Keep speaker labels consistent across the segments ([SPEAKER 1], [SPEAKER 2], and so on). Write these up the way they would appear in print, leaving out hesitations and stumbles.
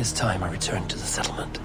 [SPEAKER 1] is time I return to the settlement.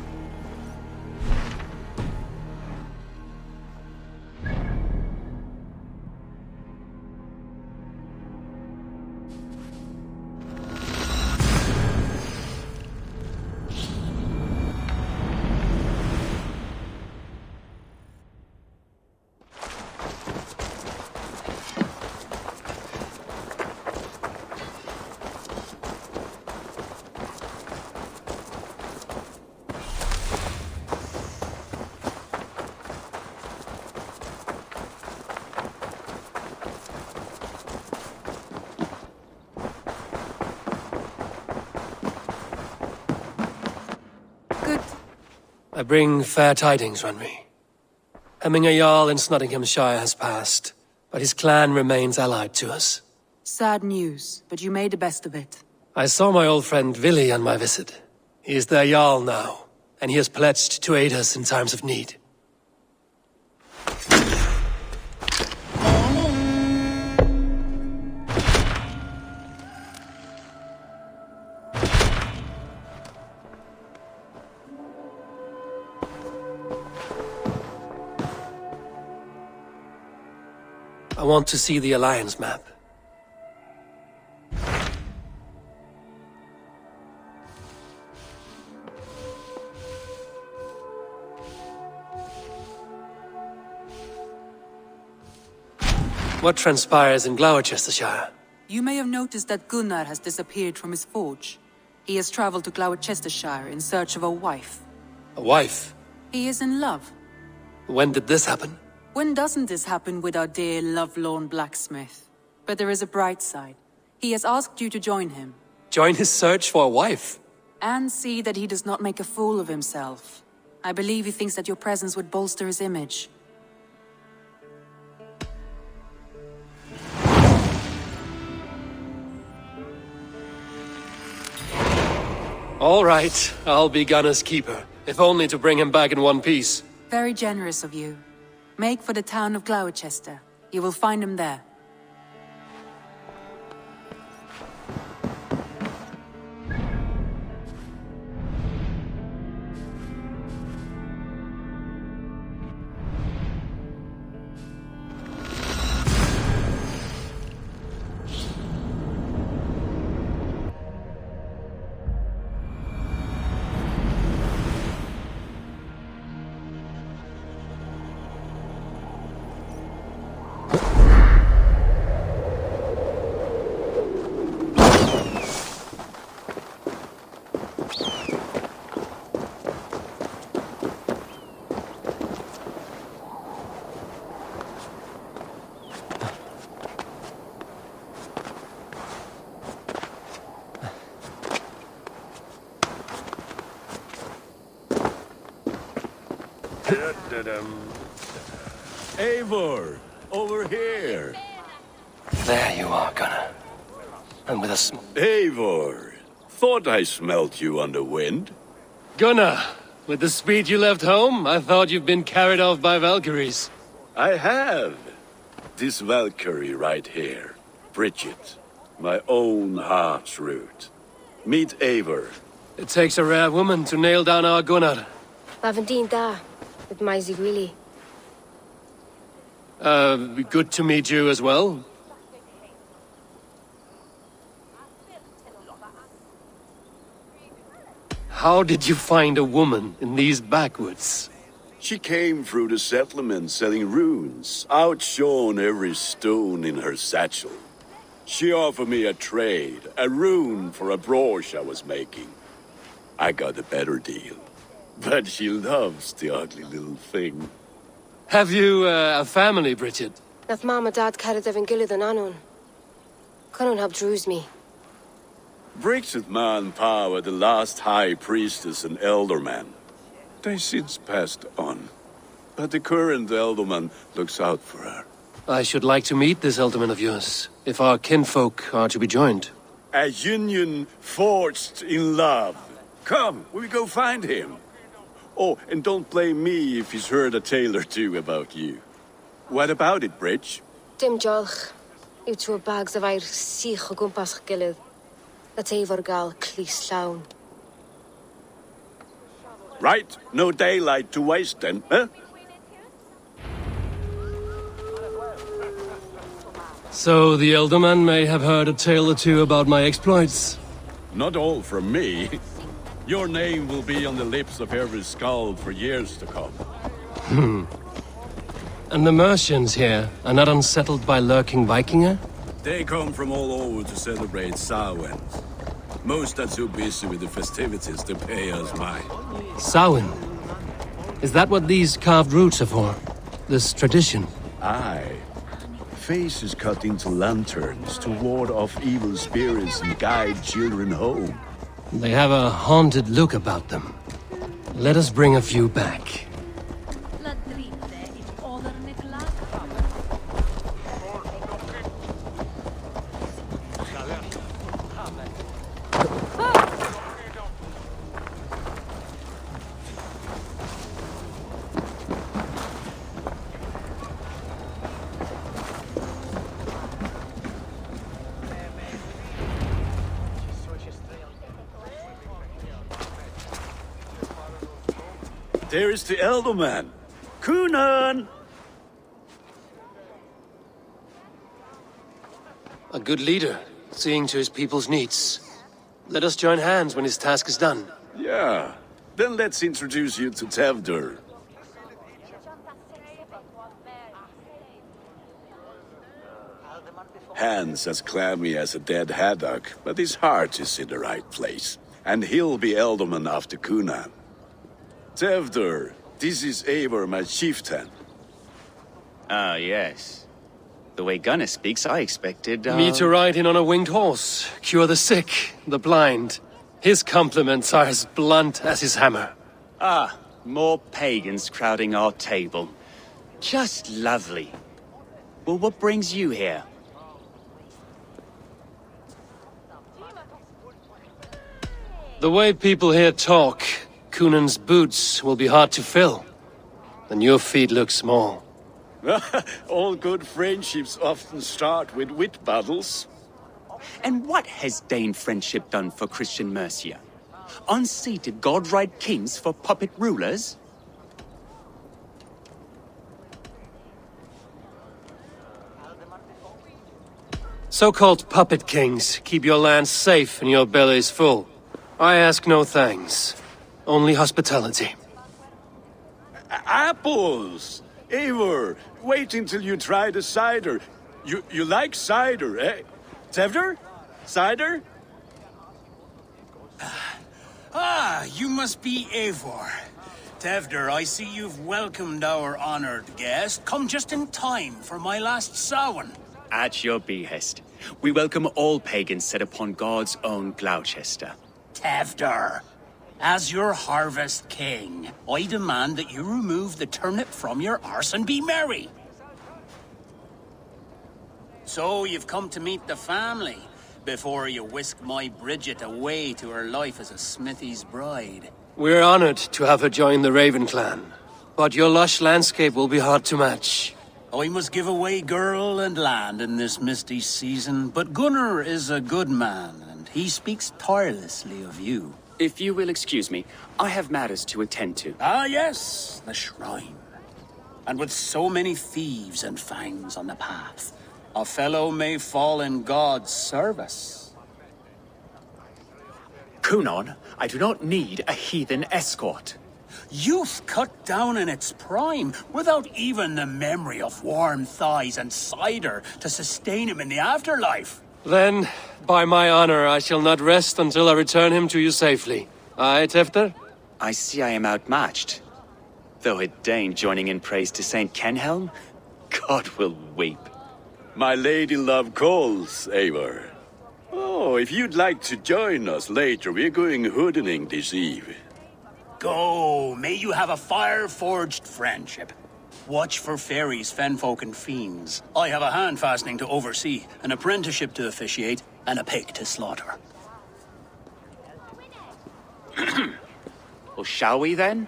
[SPEAKER 1] I bring fair tidings, Runry. Hemminger Jarl in Nottinghamshire has passed, but his clan remains allied to us.
[SPEAKER 2] Sad news, but you made the best of it.
[SPEAKER 1] I saw my old friend Vili on my visit. He is their Jarl now, and he has pledged to aid us in times of need. I want to see the Alliance map. What transpires in Gloucestershire?
[SPEAKER 2] You may have noticed that Gunnar has disappeared from his forge. He has traveled to Gloucestershire in search of a wife.
[SPEAKER 1] A wife?
[SPEAKER 2] He is in love.
[SPEAKER 1] When did this happen?
[SPEAKER 2] When doesn't this happen with our dear lovelorn blacksmith? But there is a bright side. He has asked you to join him.
[SPEAKER 1] Join his search for a wife?
[SPEAKER 2] And see that he does not make a fool of himself. I believe he thinks that your presence would bolster his image.
[SPEAKER 1] All right, I'll be Gunnar's keeper, if only to bring him back in one piece.
[SPEAKER 2] Very generous of you. Make for the town of Gloucester. You will find him there.
[SPEAKER 3] Eivor, over here.
[SPEAKER 1] There you are, Gunnar. And with a
[SPEAKER 3] Eivor, thought I smelt you on the wind.
[SPEAKER 1] Gunnar, with the speed you left home, I thought you'd been carried off by Valkyries.
[SPEAKER 3] I have. This Valkyrie right here, Bridget, my own heart's root. Meet Eivor.
[SPEAKER 1] It takes a rare woman to nail down our Gunnar.
[SPEAKER 4] Lavendine da, with Maisie Greeley.
[SPEAKER 1] Good to meet you as well. How did you find a woman in these backwoods?
[SPEAKER 3] She came through the settlement selling runes, outshone every stone in her satchel. She offered me a trade, a rune for a brooch I was making. I got a better deal. But she loves the ugly little thing.
[SPEAKER 1] Have you a family, Bridget?
[SPEAKER 4] Nath Mama Dad carried Evan Gillid and Anon. Couldn't have drews me.
[SPEAKER 3] Bridget Man Power, the last high priestess and elderman. They since passed on. But the current elderman looks out for her.
[SPEAKER 1] I should like to meet this elderman of yours, if our kinfolk are to be joined.
[SPEAKER 3] A union forged in love. Come, we go find him. Oh, and don't blame me if he's heard a tale or two about you. What about it, Bridge?
[SPEAKER 4] Dim jolch. Yw tŵ bags of air sich o gwmpas Gillid. That Eivor gal clis llawn.
[SPEAKER 3] Right? No daylight to waste then, huh?
[SPEAKER 1] So the Elderman may have heard a tale or two about my exploits.
[SPEAKER 3] Not all from me. Your name will be on the lips of every skald for years to come.
[SPEAKER 1] And the Mercians here are not unsettled by lurking Vikinger?
[SPEAKER 3] They come from all over to celebrate Samhain. Most are too busy with the festivities to pay us mind.
[SPEAKER 1] Samhain? Is that what these carved roots are for? This tradition?
[SPEAKER 3] Aye. Faces cut into lanterns to ward off evil spirits and guide children home.
[SPEAKER 1] They have a haunted look about them. Let us bring a few back.
[SPEAKER 3] There is the Elderman. Kunan!
[SPEAKER 1] A good leader, seeing to his people's needs. Let us join hands when his task is done.
[SPEAKER 3] Yeah. Then let's introduce you to Tevdur. Hands as clammy as a dead haddock, but his heart is in the right place. And he'll be Elderman after Kunan. Tevdur, this is Eivor, my chieftain.
[SPEAKER 5] Ah, yes. The way Gunnar speaks, I expected,
[SPEAKER 1] Me to ride in on a winged horse, cure the sick, the blind. His compliments are as blunt as his hammer.
[SPEAKER 5] Ah, more pagans crowding our table. Just lovely. Well, what brings you here?
[SPEAKER 1] The way people here talk, Kunan's boots will be hard to fill. And your feet look small.
[SPEAKER 3] All good friendships often start with wit battles.
[SPEAKER 5] And what has Dane friendship done for Christian Mercia? Unseated godride kings for puppet rulers?
[SPEAKER 1] So-called puppet kings keep your lands safe and your bellies full. I ask no thanks, only hospitality.
[SPEAKER 3] Apples! Eivor, wait until you try the cider. You like cider, eh? Tevdur? Cider?
[SPEAKER 6] Ah, you must be Eivor. Tevdur, I see you've welcomed our honored guest. Come just in time for my last Samhain.
[SPEAKER 5] At your behest. We welcome all pagans set upon God's own Gloucester.
[SPEAKER 6] Tevdur, as your harvest king, I demand that you remove the turnip from your arse and be merry. So you've come to meet the family, before you whisk my Bridget away to her life as a smithy's bride.
[SPEAKER 1] We're honored to have her join the Raven clan. But your lush landscape will be hard to match.
[SPEAKER 6] I must give away girl and land in this misty season, but Gunnar is a good man, and he speaks tirelessly of you.
[SPEAKER 5] If you will excuse me, I have matters to attend to.
[SPEAKER 6] Ah, yes, the shrine. And with so many thieves and fangs on the path, a fellow may fall in God's service.
[SPEAKER 5] Kunan, I do not need a heathen escort.
[SPEAKER 6] Youth cut down in its prime, without even the memory of warm thighs and cider to sustain him in the afterlife.
[SPEAKER 1] Then, by my honor, I shall not rest until I return him to you safely. Aye, Tefter?
[SPEAKER 5] I see I am outmatched. Though a Dane joining in praise to Saint Kenhelm, God will weep.
[SPEAKER 3] My lady love calls, Eivor. Oh, if you'd like to join us later, we're going hoodening this eve.
[SPEAKER 6] Go, may you have a fire-forged friendship. Watch for fairies, fenfolk, and fiends. I have a hand fastening to oversee, an apprenticeship to officiate, and a pig to slaughter.
[SPEAKER 5] Well, shall we then?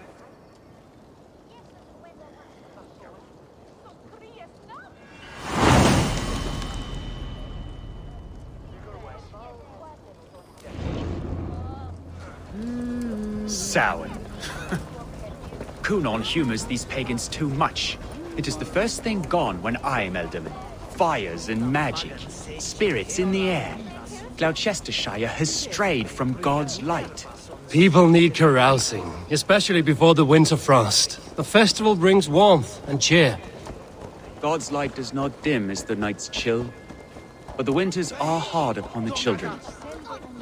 [SPEAKER 5] Samhain. Kunon humors these pagans too much. It is the first thing gone when I am Elderman. Fires and magic, spirits in the air. Gloucestershire has strayed from God's light.
[SPEAKER 1] People need carousing, especially before the winter frost. The festival brings warmth and cheer.
[SPEAKER 5] God's light does not dim as the nights chill, but the winters are hard upon the children.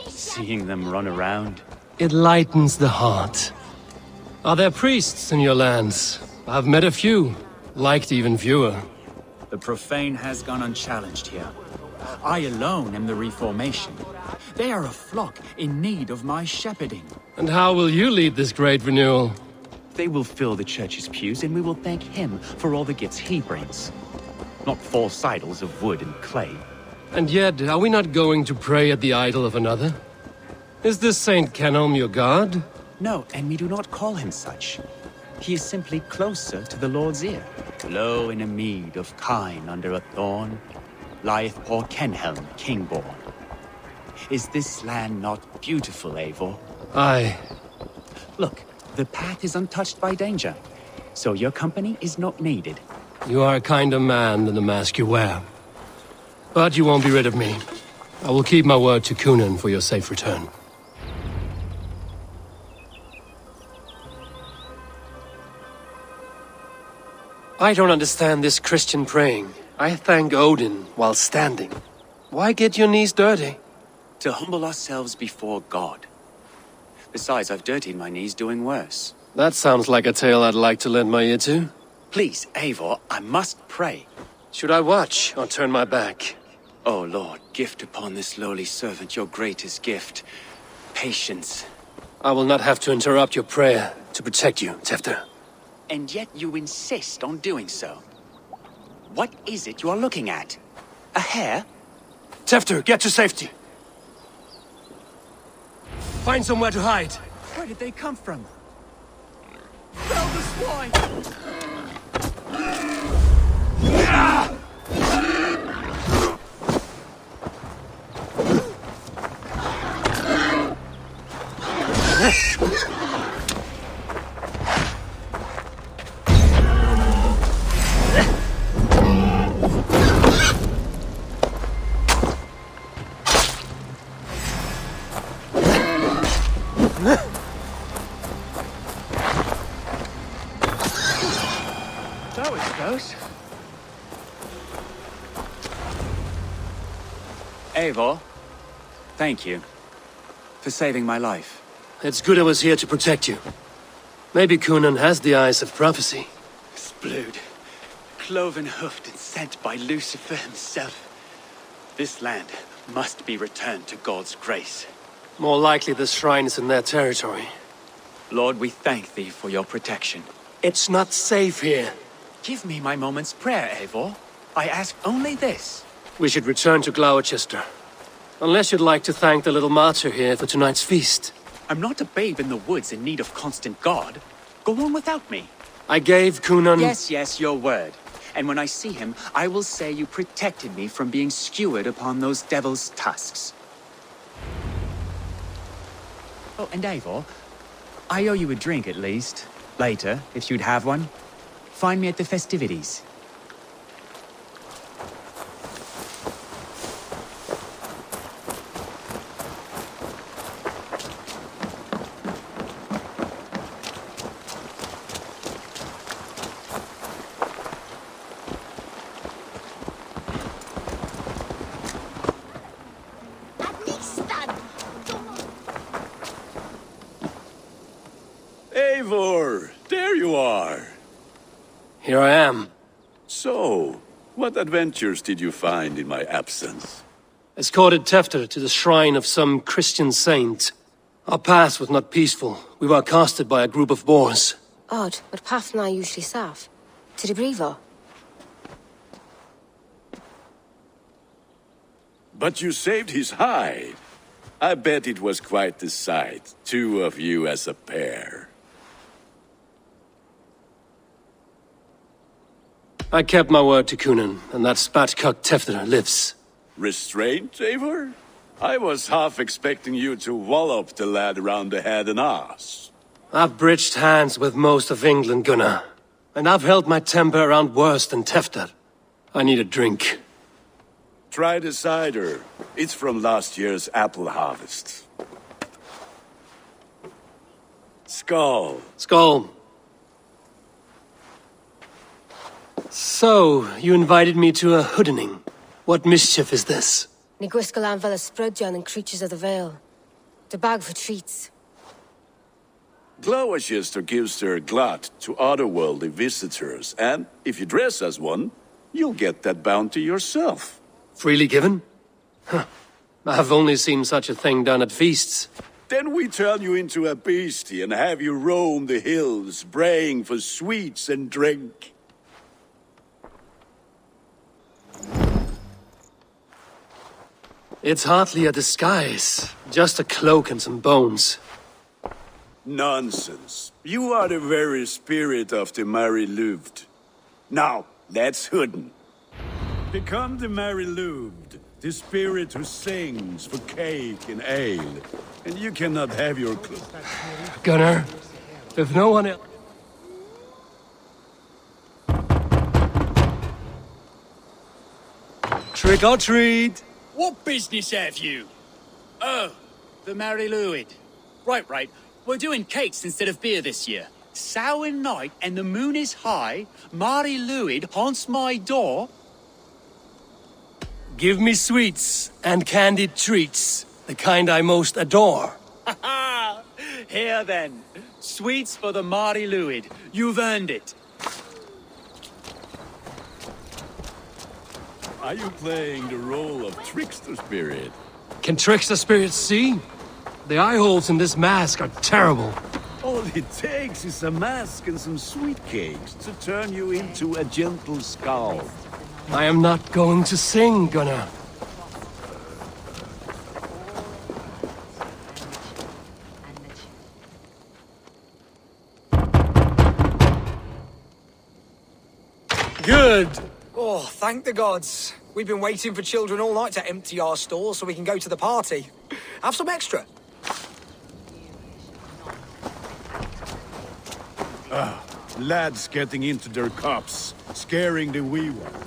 [SPEAKER 5] Seeing them run around.
[SPEAKER 1] It lightens the heart. Are there priests in your lands? I've met a few, liked even fewer.
[SPEAKER 5] The profane has gone unchallenged here. I alone am the Reformation. They are a flock in need of my shepherding.
[SPEAKER 1] And how will you lead this great renewal?
[SPEAKER 5] They will fill the church's pews, and we will thank him for all the gifts he brings. Not false idols of wood and clay.
[SPEAKER 1] And yet, are we not going to pray at the idol of another? Is this Saint Kenelm your god?
[SPEAKER 5] No, and we do not call him such. He is simply closer to the Lord's ear. Low in a mead of kine under a thorn, lieth poor Kenhelm, king-born. Is this land not beautiful, Eivor?
[SPEAKER 1] Aye.
[SPEAKER 5] Look, the path is untouched by danger, so your company is not needed.
[SPEAKER 1] You are a kinder man than the mask you wear. But you won't be rid of me. I will keep my word to Kunan for your safe return. I don't understand this Christian praying. I thank Odin while standing. Why get your knees dirty?
[SPEAKER 5] To humble ourselves before God. Besides, I've dirtied my knees doing worse.
[SPEAKER 1] That sounds like a tale I'd like to lend my ear to.
[SPEAKER 5] Please, Eivor, I must pray.
[SPEAKER 1] Should I watch or turn my back?
[SPEAKER 5] O Lord, gift upon this lowly servant your greatest gift. Patience.
[SPEAKER 1] I will not have to interrupt your prayer to protect you, Tefter.
[SPEAKER 5] And yet you insist on doing so. What is it you are looking at? A hare?
[SPEAKER 1] Tefter, get to safety! Find somewhere to hide!
[SPEAKER 5] Where did they come from? Fell the swine! That was close. Eivor, thank you for saving my life.
[SPEAKER 1] It's good I was here to protect you. Maybe Kunan has the eyes of prophecy.
[SPEAKER 5] Splood, cloven-hoofed and sent by Lucifer himself. This land must be returned to God's grace.
[SPEAKER 1] More likely the shrine is in their territory.
[SPEAKER 5] Lord, we thank thee for your protection.
[SPEAKER 1] It's not safe here.
[SPEAKER 5] Give me my moment's prayer, Eivor. I ask only this.
[SPEAKER 1] We should return to Gloucester. Unless you'd like to thank the little martyr here for tonight's feast.
[SPEAKER 5] I'm not a babe in the woods in need of constant guard. Go on without me.
[SPEAKER 1] I gave Kunan...
[SPEAKER 5] Yes, your word. And when I see him, I will say you protected me from being skewered upon those devil's tusks. Oh, and Eivor, I owe you a drink at least. Later, if you'd have one. Find me at the festivities.
[SPEAKER 3] Eivor, there you are.
[SPEAKER 1] Here I am.
[SPEAKER 3] So, what adventures did you find in my absence?
[SPEAKER 1] Escorted Tefter to the shrine of some Christian saint. Our path was not peaceful. We were accosted by a group of boars.
[SPEAKER 4] Odd, but path na usually safe. To the Brevo.
[SPEAKER 3] But you saved his hide. I bet it was quite the sight, two of you as a pair.
[SPEAKER 1] I kept my word to Kunan, and that spatcock Tefter lives.
[SPEAKER 3] Restraint, Eivor? I was half expecting you to wallop the lad around the head and ass.
[SPEAKER 1] I've bridged hands with most of England, Gunnar. And I've held my temper around worse than Tefter. I need a drink.
[SPEAKER 3] Try the cider. It's from last year's apple harvest. Skull.
[SPEAKER 1] Skull. So, you invited me to a hoodening. What mischief is this?
[SPEAKER 4] Ní gwisgo an fel ysbrydion and creatures of the Vale. The bag for treats.
[SPEAKER 3] Gloucester gives their glut to otherworldly visitors, and if you dress as one, you'll get that bounty yourself.
[SPEAKER 1] Freely given? Huh. I've only seen such a thing done at feasts.
[SPEAKER 3] Then we turn you into a beastie and have you roam the hills, braying for sweets and drink.
[SPEAKER 1] It's hardly a disguise. Just a cloak and some bones.
[SPEAKER 3] Nonsense. You are the very spirit of the Mary Louved. Now, let's hooden. Become the Mary Louved, the spirit who sings for cake and ale. And you cannot have your cloak.
[SPEAKER 1] Gunnar, if no one else... Trick or treat!
[SPEAKER 5] What business have you? Oh, the Mary Louid. Right. We're doing cakes instead of beer this year. Sour night and the moon is high. Mary Louid haunts my door.
[SPEAKER 1] Give me sweets and candied treats, the kind I most adore.
[SPEAKER 5] Ha! Here then, sweets for the Mary Louid. You've earned it.
[SPEAKER 3] Are you playing the role of trickster spirit?
[SPEAKER 1] Can trickster spirits see? The eye holes in this mask are terrible.
[SPEAKER 3] All it takes is a mask and some sweet cakes to turn you into a gentle skull.
[SPEAKER 1] I am not going to sing, Gunnar. Good.
[SPEAKER 7] Oh, thank the gods. We've been waiting for children all night to empty our stalls so we can go to the party. Have some extra.
[SPEAKER 3] Lads getting into their cups, scaring the wee ones.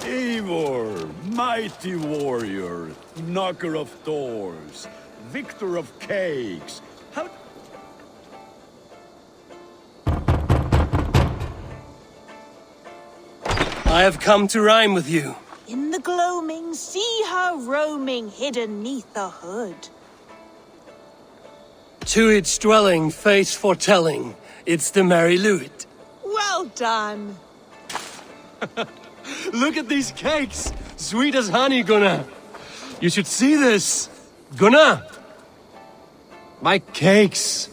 [SPEAKER 3] Eivor, mighty warrior, knocker of doors, victor of cakes. How...
[SPEAKER 1] I have come to rhyme with you.
[SPEAKER 8] In the gloaming, see her roaming hidden neath the hood.
[SPEAKER 1] To its dwelling, fate's foretelling, it's the Mary Louid.
[SPEAKER 8] Well done.
[SPEAKER 1] Look at these cakes! Sweet as honey, Gunnar! You should see this! Gunnar! My cakes!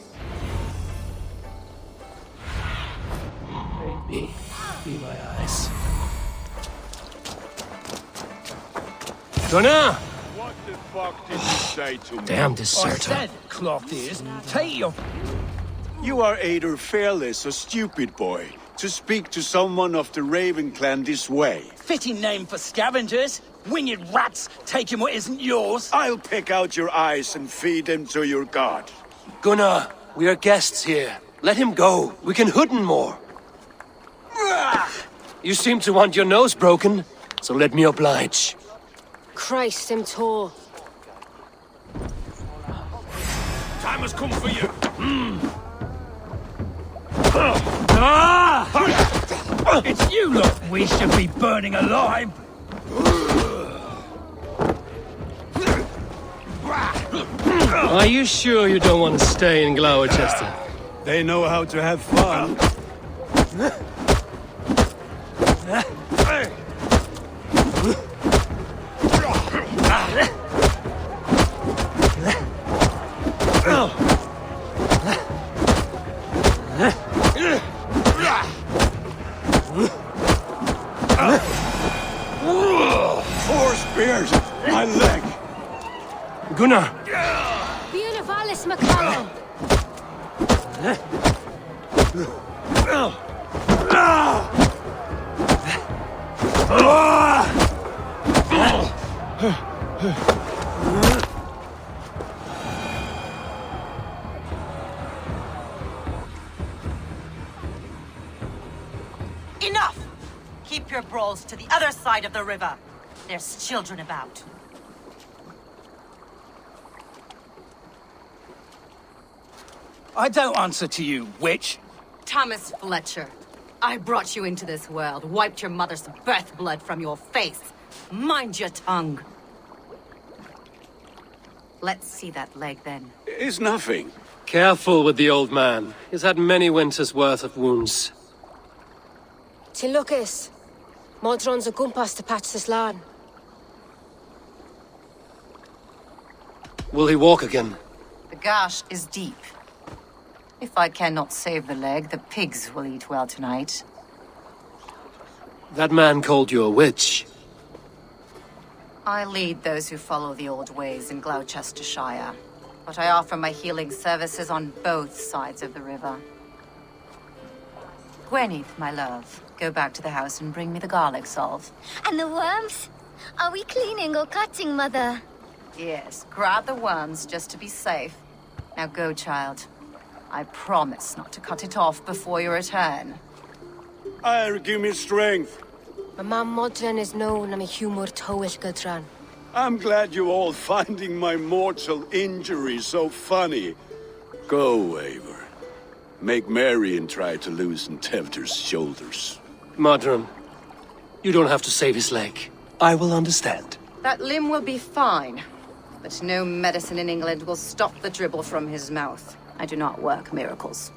[SPEAKER 1] Be my eyes. Gunnar!
[SPEAKER 3] What the fuck did you say to me?
[SPEAKER 1] Damn deserter.
[SPEAKER 7] Said, cloth ears, take your...
[SPEAKER 3] You are either fearless or stupid, boy, to speak to someone of the Raven clan this way.
[SPEAKER 9] Fitting name for scavengers. Winged rats taking what isn't yours.
[SPEAKER 3] I'll pick out your eyes and feed them to your god.
[SPEAKER 1] Gunnar, we are guests here. Let him go. We can hooden more. You seem to want your nose broken, so let me oblige.
[SPEAKER 4] Christ, him tall.
[SPEAKER 3] Time has come for you.
[SPEAKER 9] It's you lot we should be burning alive.
[SPEAKER 1] Are you sure you don't want to stay in Gloucester?
[SPEAKER 3] They know how to have fun. Four spears! My leg!
[SPEAKER 1] Gunnar!
[SPEAKER 4] Bíonavalis McCallum!
[SPEAKER 10] Enough! Keep your brawls to the other side of the river. There's children about.
[SPEAKER 9] I don't answer to you, witch.
[SPEAKER 10] Thomas Fletcher, I brought you into this world, wiped your mother's birth blood from your face. Mind your tongue. Let's see that leg, then.
[SPEAKER 3] It's nothing.
[SPEAKER 1] Careful with the old man. He's had many winters' worth of wounds.
[SPEAKER 4] Till Lucas. Modron's a gumpas to patch this land.
[SPEAKER 1] Will he walk again?
[SPEAKER 10] The gash is deep. If I cannot save the leg, the pigs will eat well tonight.
[SPEAKER 1] That man called you a witch.
[SPEAKER 10] I lead those who follow the old ways in Gloucestershire, but I offer my healing services on both sides of the river. Gweneth, my love, go back to the house and bring me the garlic salve.
[SPEAKER 11] And the worms? Are we cleaning or cutting, Mother?
[SPEAKER 10] Yes, grab the worms just to be safe. Now go, child. I promise not to cut it off before your return.
[SPEAKER 3] Give me strength.
[SPEAKER 4] My mam Modron is known am a humor toish Gudran.
[SPEAKER 3] I'm glad you all finding my mortal injury so funny. Go, Eivor. Make merry and try to loosen Tevder's shoulders.
[SPEAKER 1] Modron, you don't have to save his leg. I will understand.
[SPEAKER 10] That limb will be fine, but no medicine in England will stop the dribble from his mouth. I do not work miracles.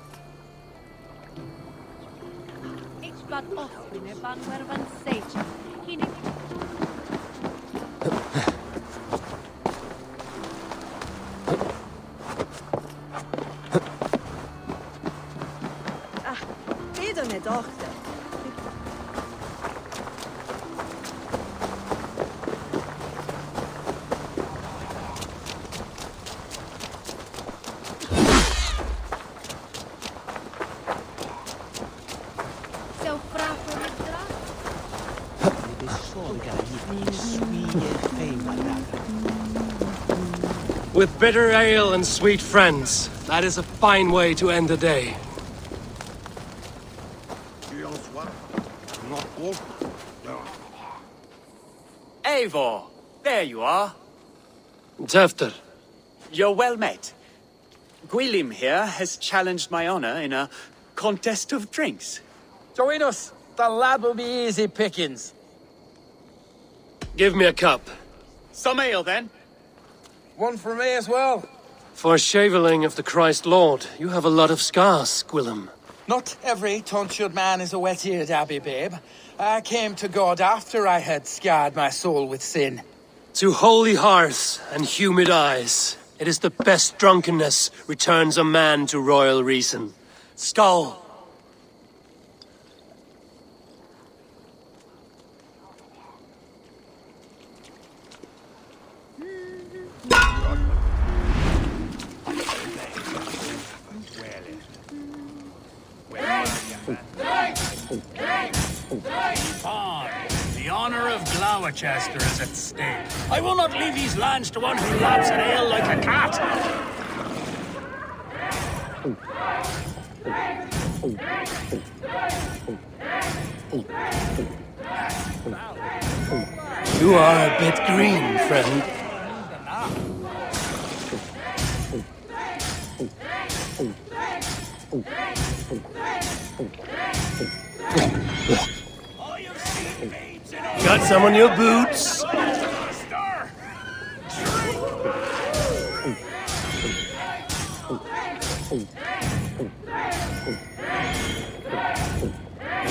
[SPEAKER 1] With bitter ale and sweet friends, that is a fine way to end the day.
[SPEAKER 5] Eivor, there you are.
[SPEAKER 1] Tefter,
[SPEAKER 5] You're well met. Gwilym here has challenged my honor in a contest of drinks.
[SPEAKER 9] Join us. The lad will be easy pickings.
[SPEAKER 1] give me a cup.
[SPEAKER 5] Some ale, then.
[SPEAKER 7] One for me as well.
[SPEAKER 1] For shaveling of the Christ Lord, you have a lot of scars, Gwillem.
[SPEAKER 12] Not every tonsured man is a wet-eared abbey, babe. I came to God after I had scarred my soul with sin.
[SPEAKER 1] To holy hearths and humid eyes, it is the best drunkenness returns a man to royal reason. Skull!
[SPEAKER 6] The honor of Gloucester is at stake. I will not leave these lands to one who laps at ale like a cat.
[SPEAKER 1] You are a bit green, friend. Got some on your boots?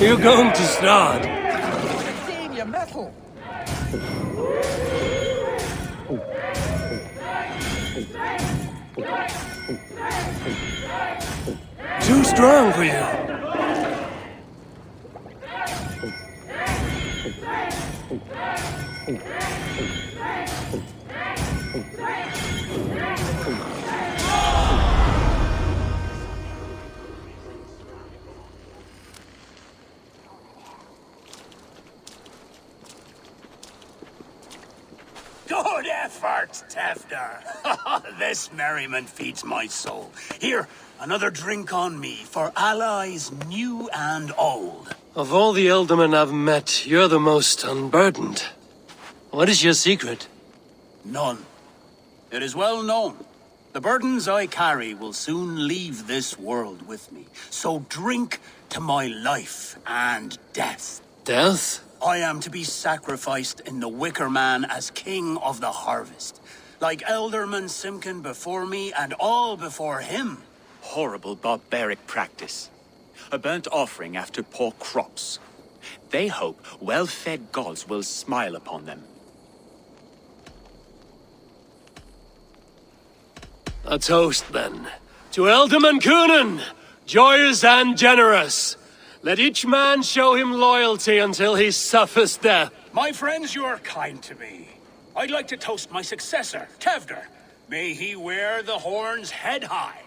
[SPEAKER 1] You're going to Strahd.
[SPEAKER 12] Retain your metal.
[SPEAKER 1] Too strong for you.
[SPEAKER 6] Good effort, Tefter. This merriment feeds my soul. Here, another drink on me for allies new and old.
[SPEAKER 1] Of all the Eldermen I've met, you're the most unburdened. What is your secret?
[SPEAKER 6] None. It is well known. The burdens I carry will soon leave this world with me. So drink to my life and death.
[SPEAKER 1] Death?
[SPEAKER 6] I am to be sacrificed in the Wicker Man as king of the harvest. Like Elderman Simkin before me and all before him.
[SPEAKER 5] Horrible barbaric practice. A burnt offering after poor crops. They hope well-fed gods will smile upon them.
[SPEAKER 1] A toast, then. To Elderman Coonan, joyous and generous. Let each man show him loyalty until he suffers death.
[SPEAKER 6] My friends, you are kind to me. I'd like to toast my successor, Tevder. May he wear the horns head high.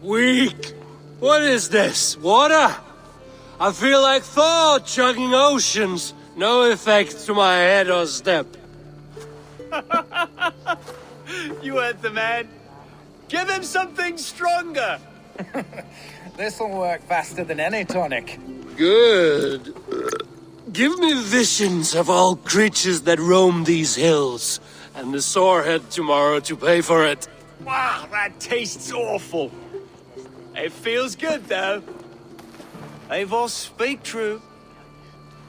[SPEAKER 1] Weak! What is this? Water? I feel like Thor chugging oceans. No effect to my head or step.
[SPEAKER 5] You heard the man. Give him something stronger.
[SPEAKER 12] This'll work faster than any tonic.
[SPEAKER 1] Good. Give me visions of all creatures that roam these hills, and the sorehead tomorrow to pay for it.
[SPEAKER 5] Wow, that tastes awful. It feels good, though. Eivor, speak true.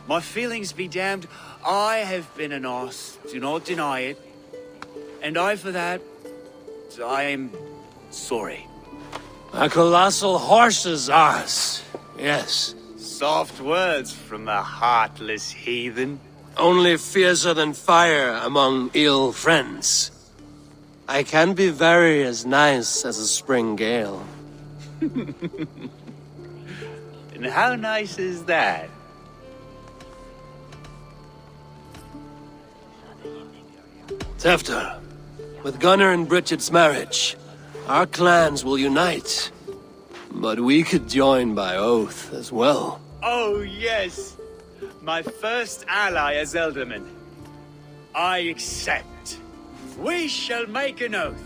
[SPEAKER 5] My feelings be damned. I have been an arse, do not deny it. And I, for that, I am sorry.
[SPEAKER 1] A colossal horse's arse, yes.
[SPEAKER 5] Soft words from a heartless heathen.
[SPEAKER 1] Only fiercer than fire among ill friends. I can be very as nice as a spring gale.
[SPEAKER 5] And how nice is that?
[SPEAKER 1] Tefter, with Gunnar and Bridget's marriage, our clans will unite. But we could join by oath as well.
[SPEAKER 5] Oh, yes. My first ally as Elderman. I accept. We shall make an oath.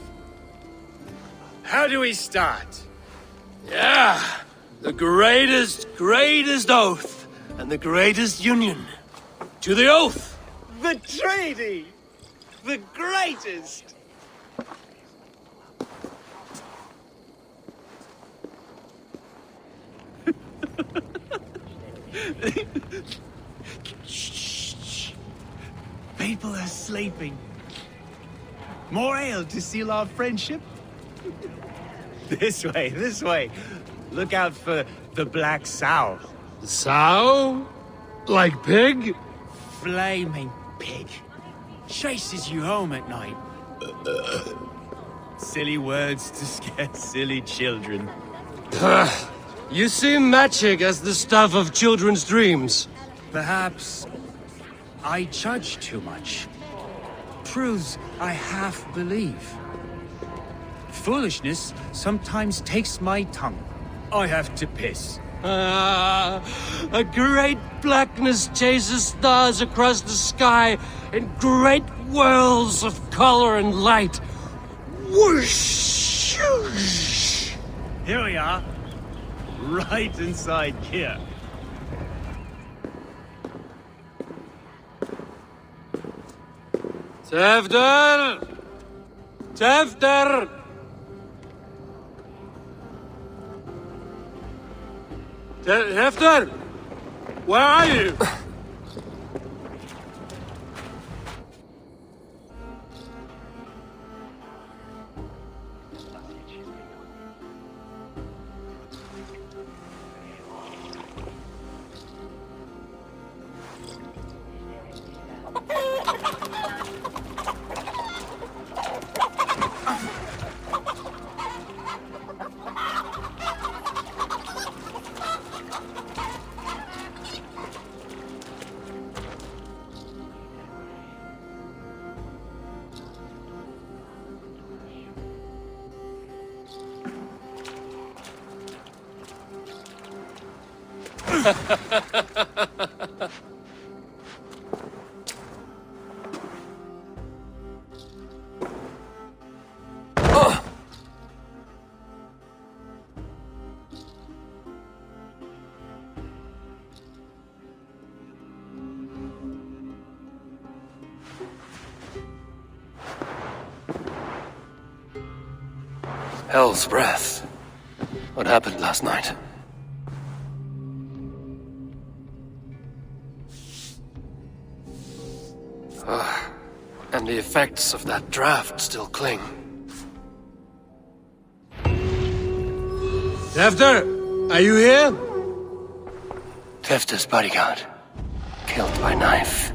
[SPEAKER 5] How do we start?
[SPEAKER 1] Yeah! The greatest oath, and the greatest union. To the oath!
[SPEAKER 5] The treaty! The greatest! Shh. People are sleeping. More ale to seal our friendship? This way. Look out for the black sow.
[SPEAKER 1] Sow? Like pig?
[SPEAKER 5] Flaming pig. Chases you home at night. Silly words to scare silly children.
[SPEAKER 1] You see magic as the stuff of children's dreams.
[SPEAKER 5] Perhaps I judge too much. Truths I half believe. Foolishness sometimes takes my tongue. I have to piss.
[SPEAKER 1] A great blackness chases stars across the sky in great whirls of color and light. Whoosh!
[SPEAKER 5] Here we are. Right inside here.
[SPEAKER 1] Tefter! Tefter! Tefter! Where are you? Hell's breath. What happened last night? And the effects of that draft still cling.
[SPEAKER 13] Tefter, are you here?
[SPEAKER 1] Tefter's bodyguard. Killed by knife.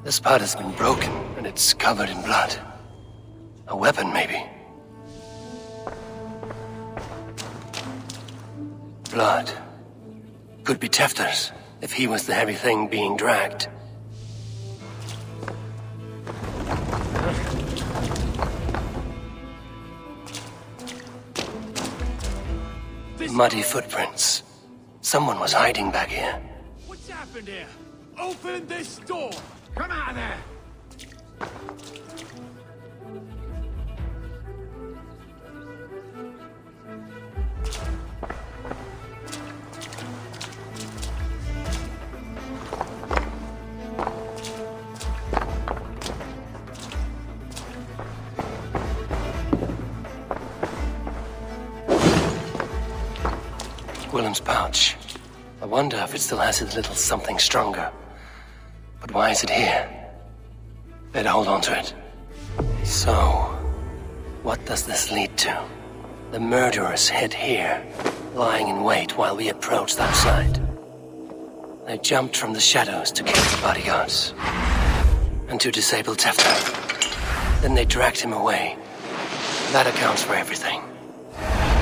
[SPEAKER 1] This part has been broken, and it's covered in blood. A weapon, maybe. Blood. Could be Tefter's, if he was the heavy thing being dragged. Muddy footprints. Someone was hiding back here.
[SPEAKER 13] What's happened here? Open this door! Come out of there!
[SPEAKER 1] Willem's pouch. I wonder if it still has a little something stronger. But why is it here? Better hold on to it. So, what does this lead to? The murderers hid here, lying in wait while we approached that side. They jumped from the shadows to kill the bodyguards. And to disable Tefter. Then they dragged him away. That accounts for everything.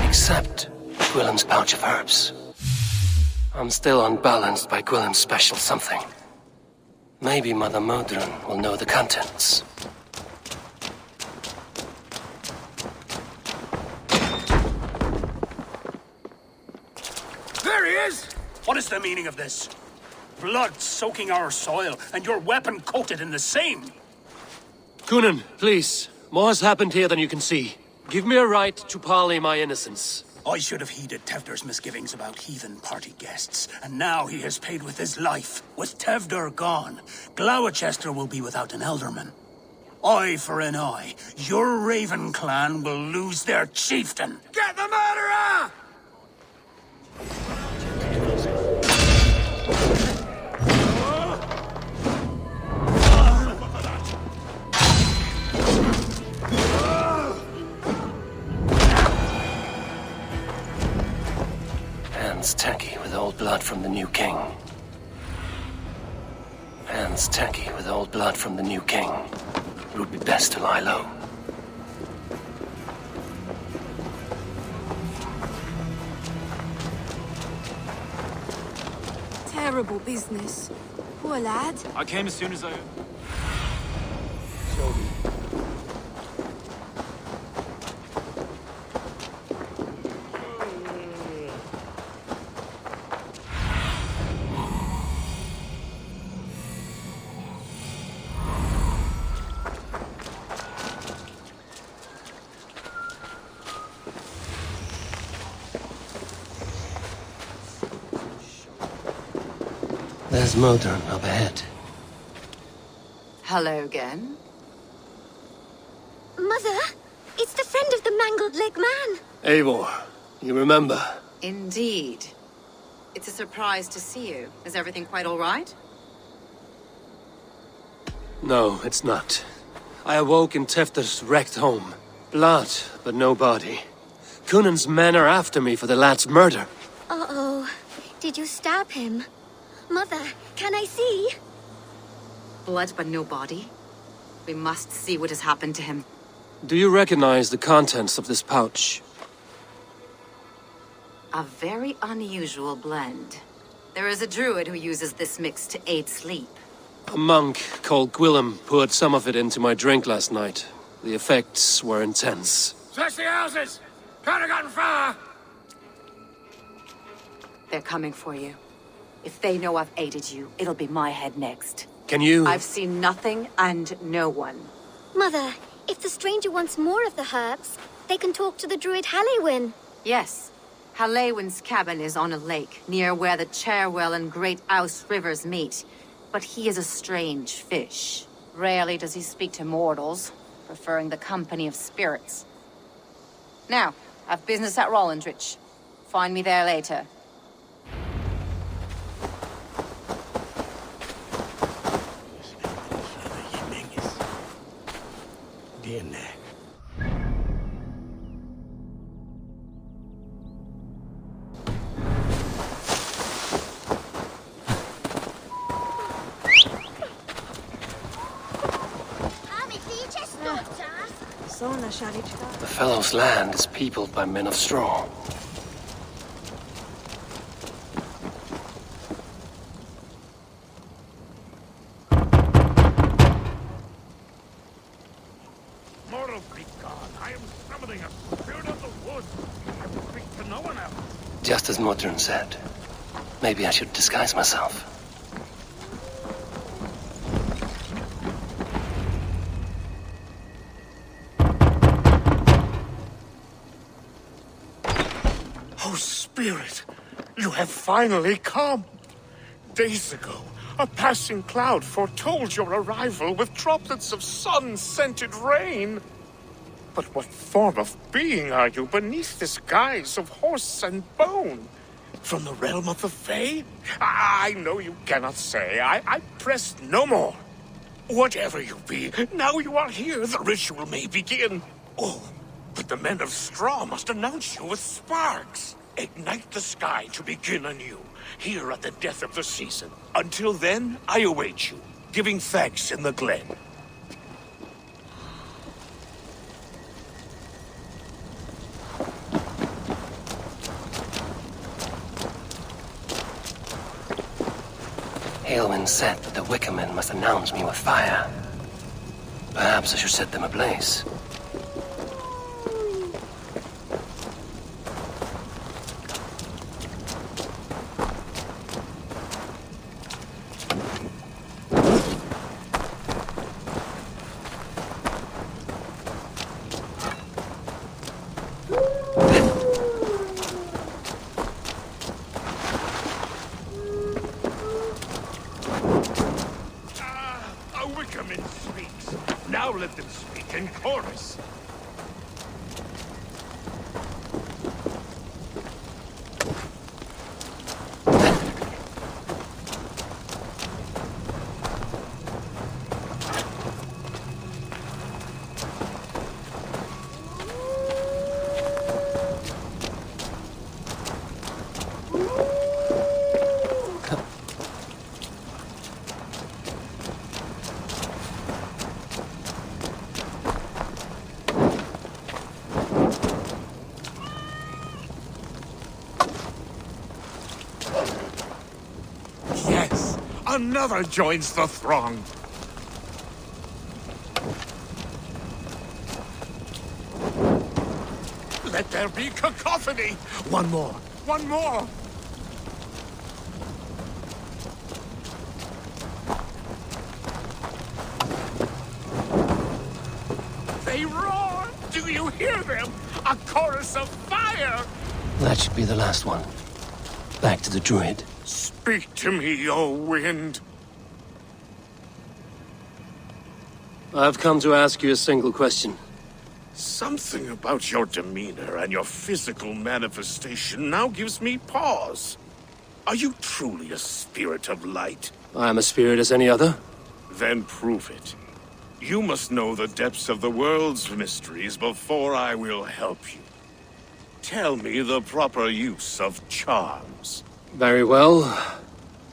[SPEAKER 1] Except Gwillem's pouch of herbs. I'm still unbalanced by Gwillem's special something. Maybe Mother Modron will know the contents.
[SPEAKER 13] There he is!
[SPEAKER 6] What is the meaning of this? Blood soaking our soil, and your weapon coated in the same!
[SPEAKER 1] Kunin, please. More has happened here than you can see. Give me a right to parley my innocence.
[SPEAKER 6] I should have heeded Tevder's misgivings about heathen party guests, and now he has paid with his life. With Tevder gone, Gloucester will be without an elderman. Eye for an eye. Your Raven clan will lose their chieftain.
[SPEAKER 13] Get the murderer!
[SPEAKER 1] Hands tacky with old blood from the new king. Hands tacky with old blood from the new king. It would be best to lie low.
[SPEAKER 14] Terrible business. Poor lad.
[SPEAKER 5] I came as soon as I...
[SPEAKER 1] There's Modron up ahead.
[SPEAKER 10] Hello again.
[SPEAKER 11] Mother, it's the friend of the mangled leg man.
[SPEAKER 1] Eivor, you remember?
[SPEAKER 10] Indeed. It's a surprise to see you. Is everything quite all right?
[SPEAKER 1] No, it's not. I awoke in Tefter's wrecked home. Blood, but no body. Kunin's men are after me for the lad's murder.
[SPEAKER 11] Uh-oh. Did you stab him? Mother, can I see?
[SPEAKER 10] Blood but no body? We must see what has happened to him.
[SPEAKER 1] Do you recognize the contents of this pouch?
[SPEAKER 10] A very unusual blend. There is a druid who uses this mix to aid sleep.
[SPEAKER 1] A monk called Gwillem poured some of it into my drink last night. The effects were intense.
[SPEAKER 13] Search the houses! Can't have gotten far!
[SPEAKER 10] They're coming for you. If they know I've aided you, it'll be my head next.
[SPEAKER 1] Can you...
[SPEAKER 10] I've seen nothing and no one.
[SPEAKER 11] Mother, if the stranger wants more of the herbs, they can talk to the druid Halewyn.
[SPEAKER 10] Yes. Halewyn's cabin is on a lake, near where the Cherwell and Great Ouse rivers meet. But he is a strange fish. Rarely does he speak to mortals, preferring the company of spirits. Now, I've business at Rollindrich. Find me there later.
[SPEAKER 1] The fellow's land is peopled by men of straw.
[SPEAKER 13] Mortal be gone. I am summoning a spirit of the woods. I will speak to no one else.
[SPEAKER 1] Just as Modron said. Maybe I should disguise myself.
[SPEAKER 13] Oh, Spirit, you have finally come. Days ago, a passing cloud foretold your arrival with droplets of sun-scented rain. But what form of being are you beneath this guise of horse and bone? From the realm of the Fae? I know you cannot say. I press no more. Whatever you be, now you are here, the ritual may begin. Oh, but the men of straw must announce you with sparks. Ignite the sky to begin anew, here at the death of the season. Until then, I await you, giving thanks in the glen.
[SPEAKER 1] Halewyn said that the Wickermen must announce me with fire. Perhaps I should set them ablaze.
[SPEAKER 13] A Wickerman speaks. Now let them speak in chorus. Yes, another joins the throng. Let there be cacophony. One more. One more. They roar. Do you hear them? A chorus of fire.
[SPEAKER 1] That should be the last one. Back to the druid.
[SPEAKER 13] Speak to me, O wind.
[SPEAKER 1] I've come to ask you a single question.
[SPEAKER 13] Something about your demeanor and your physical manifestation now gives me pause. Are you truly a spirit of light?
[SPEAKER 1] I am a spirit as any other.
[SPEAKER 13] Then prove it. You must know the depths of the world's mysteries before I will help you. Tell me the proper use of charms.
[SPEAKER 1] Very well.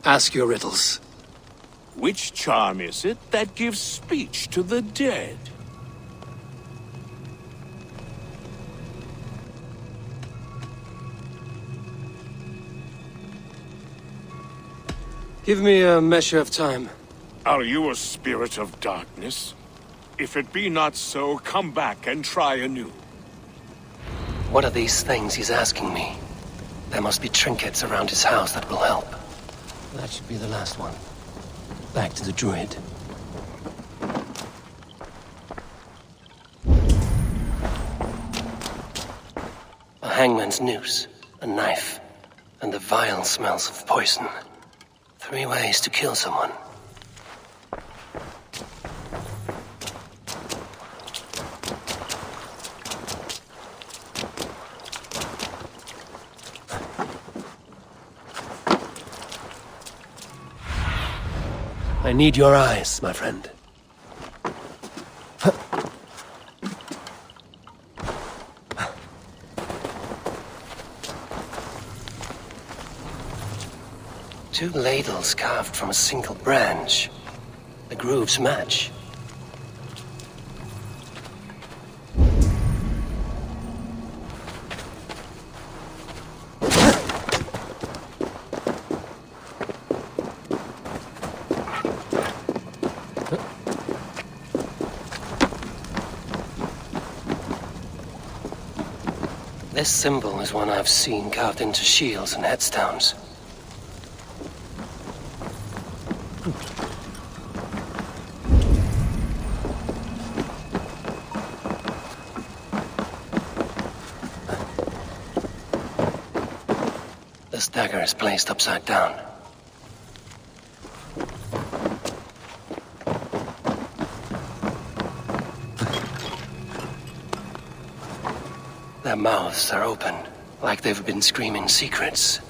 [SPEAKER 1] Ask your riddles.
[SPEAKER 13] Which charm is it that gives speech to the dead?
[SPEAKER 1] Give me a measure of time.
[SPEAKER 13] Are you a spirit of darkness? If it be not so, come back and try anew.
[SPEAKER 1] What are these things he's asking me? There must be trinkets around his house that will help. That should be the last one. Back to the druid. A hangman's noose, a knife, and the vile smells of poison. 3 ways to kill someone. I need your eyes, my friend. Two ladles carved from a single branch. The grooves match. This symbol is one I've seen carved into shields and headstones. This dagger is placed upside down. Their mouths are open, like they've been screaming secrets.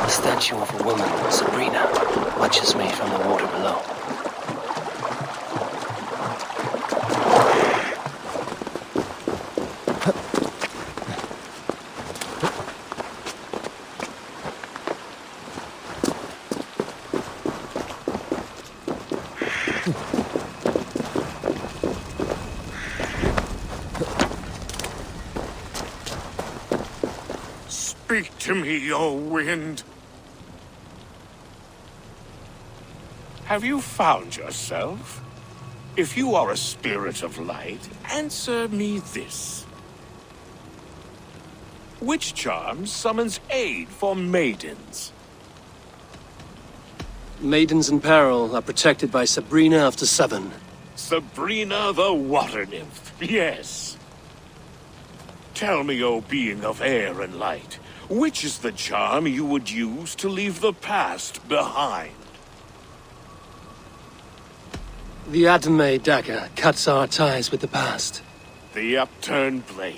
[SPEAKER 1] The statue of a woman, Sabrina, watches me from the water below.
[SPEAKER 13] Speak to me, O wind. Have you found yourself? If you are a spirit of light, answer me this. Which charm summons aid for maidens?
[SPEAKER 1] Maidens in peril are protected by Sabrina after 7.
[SPEAKER 13] Sabrina the water nymph, yes. Tell me, O being of air and light, which is the charm you would use to leave the past behind?
[SPEAKER 1] The Adame dagger cuts our ties with the past.
[SPEAKER 13] The upturned blade.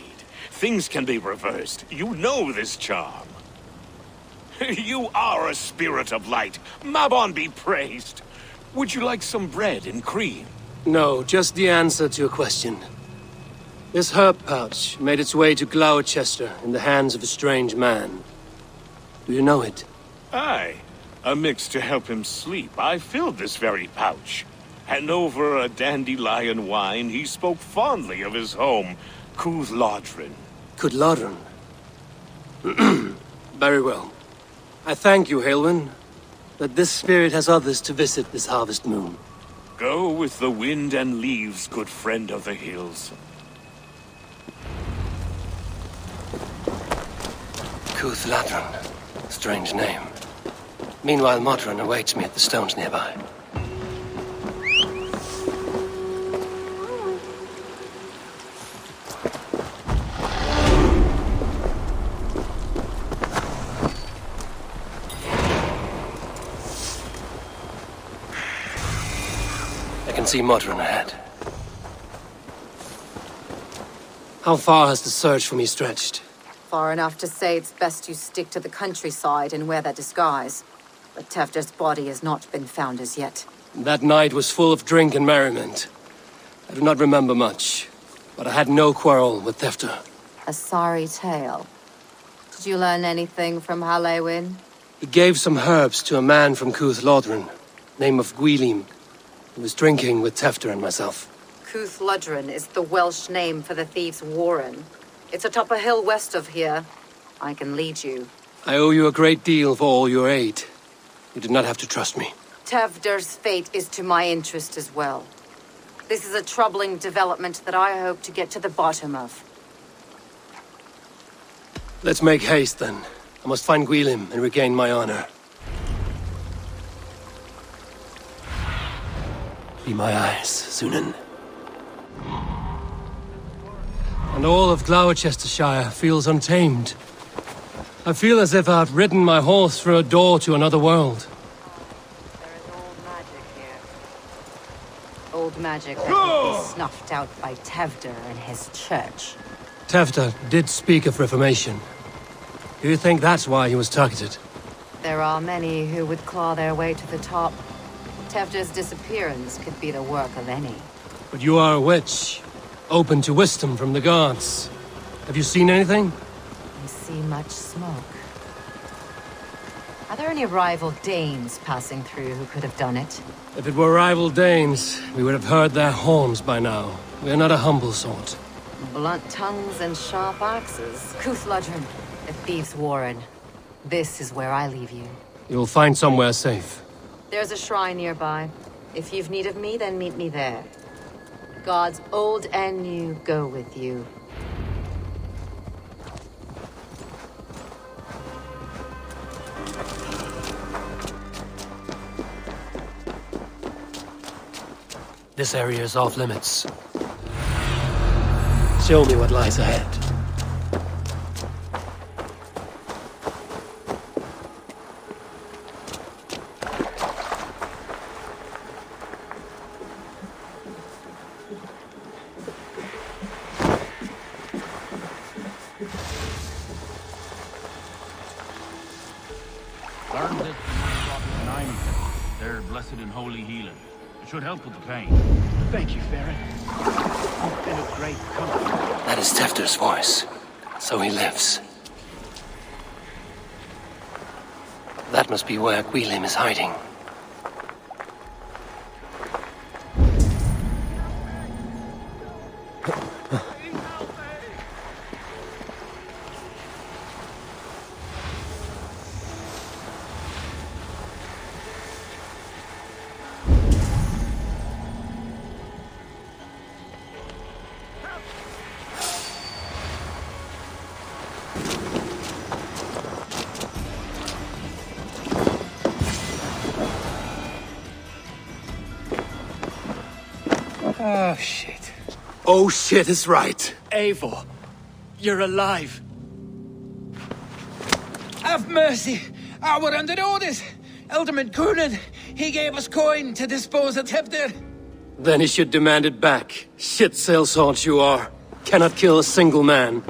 [SPEAKER 13] Things can be reversed. You know this charm. You are a spirit of light. Mabon be praised. Would you like some bread and cream?
[SPEAKER 1] No, just the answer to your question. This herb pouch made its way to Gloucester in the hands of a strange man. Do you know it?
[SPEAKER 13] Aye. A mix to help him sleep. I filled this very pouch. And over a dandelion wine, he spoke fondly of his home, Cúthládrin.
[SPEAKER 1] Cúthládrin? Very well. I thank you, Haelwyn, that this spirit has others to visit this harvest moon.
[SPEAKER 13] Go with the wind and leaves, good friend of the hills.
[SPEAKER 1] Cúthládrin. Strange name. Meanwhile, Modron awaits me at the stones nearby. I can see Modron ahead. How far has the search for me stretched?
[SPEAKER 10] Far enough to say it's best you stick to the countryside and wear that disguise. But Tefder's body has not been found as yet.
[SPEAKER 1] That night was full of drink and merriment. I do not remember much. but I had no quarrel with Thefter.
[SPEAKER 10] A sorry tale. Did you learn anything from Halewin?
[SPEAKER 1] He gave some herbs to a man from Cuth Lodren, name of Gwylim, who was drinking with Tefter and myself.
[SPEAKER 10] Cuth Lodren is the Welsh name for the thieves' warren. It's atop a hill west of here. I can lead you.
[SPEAKER 1] I owe you a great deal for all your aid. You did not have to trust me.
[SPEAKER 10] Tevder's fate is to my interest as well. This is a troubling development that I hope to get to the bottom of.
[SPEAKER 1] Let's make haste, then. I must find Gwylim and regain my honor. Be my eyes, Sunan. And all of Gloucestershire feels untamed. I feel as if I've ridden my horse through a door to another world.
[SPEAKER 10] There is old magic here. Old magic that could be snuffed out by Tevder and his church.
[SPEAKER 1] Tefter did speak of reformation. Do you think that's why he was targeted?
[SPEAKER 10] There are many who would claw their way to the top. Tevder's disappearance could be the work of any.
[SPEAKER 1] But you are a witch, open to wisdom from the gods. Have you seen anything?
[SPEAKER 10] I see much smoke. Are there any rival Danes passing through who could have done it?
[SPEAKER 1] If it were rival Danes, we would have heard their horns by now. We are not a humble sort.
[SPEAKER 10] Blunt tongues and sharp axes. Cuth Lodren, the thieves' warren. This is where I leave you.
[SPEAKER 1] You'll find somewhere safe.
[SPEAKER 10] There's a shrine nearby. If you've need of me, then meet me there. Gods old and new go with you.
[SPEAKER 1] This area is off limits. Show me what lies ahead.
[SPEAKER 15] Learn this from They're blessed in holy healing. It should help with the pain.
[SPEAKER 5] Thank you, Farron. You've been a great comfort.
[SPEAKER 1] That is Tefter's voice. So he lives. That must be where Gwylim is hiding.
[SPEAKER 12] Oh, shit.
[SPEAKER 1] Oh, shit is right.
[SPEAKER 12] Eivor, you're alive. Have mercy. We're under orders. Alderman Coonan, he gave us coin to dispose of Tevder.
[SPEAKER 1] Then he should demand it back. Shit sellsword you are. Cannot kill a single man.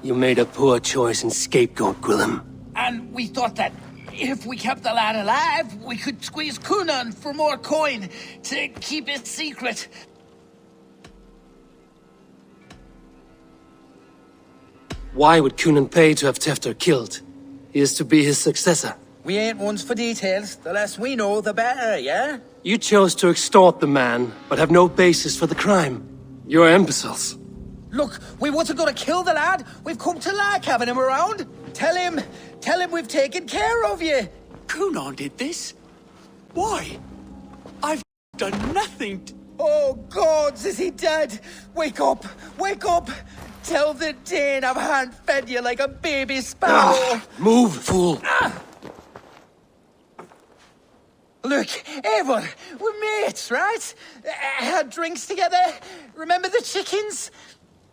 [SPEAKER 1] You made a poor choice in scapegoat, Gwylim.
[SPEAKER 12] And we thought that if we kept the lad alive, we could squeeze Coonan for more coin to keep it secret.
[SPEAKER 1] Why would Coonan pay to have Tefter killed? He is to be his successor.
[SPEAKER 12] We ain't ones for details. The less we know, the better, yeah?
[SPEAKER 1] You chose to extort the man, but have no basis for the crime. You're imbeciles.
[SPEAKER 12] Look, we wasn't gonna kill the lad. We've come to like having him around. Tell him we've taken care of you.
[SPEAKER 5] Coonan did this? Why? I've done nothing.
[SPEAKER 12] Oh, gods, is he dead? Wake up! Wake up! Tell the Dane I've hand-fed you like a baby sparrow.
[SPEAKER 1] Move, fool.
[SPEAKER 12] Look, Eivor, we're mates, right? Had drinks together. Remember the chickens?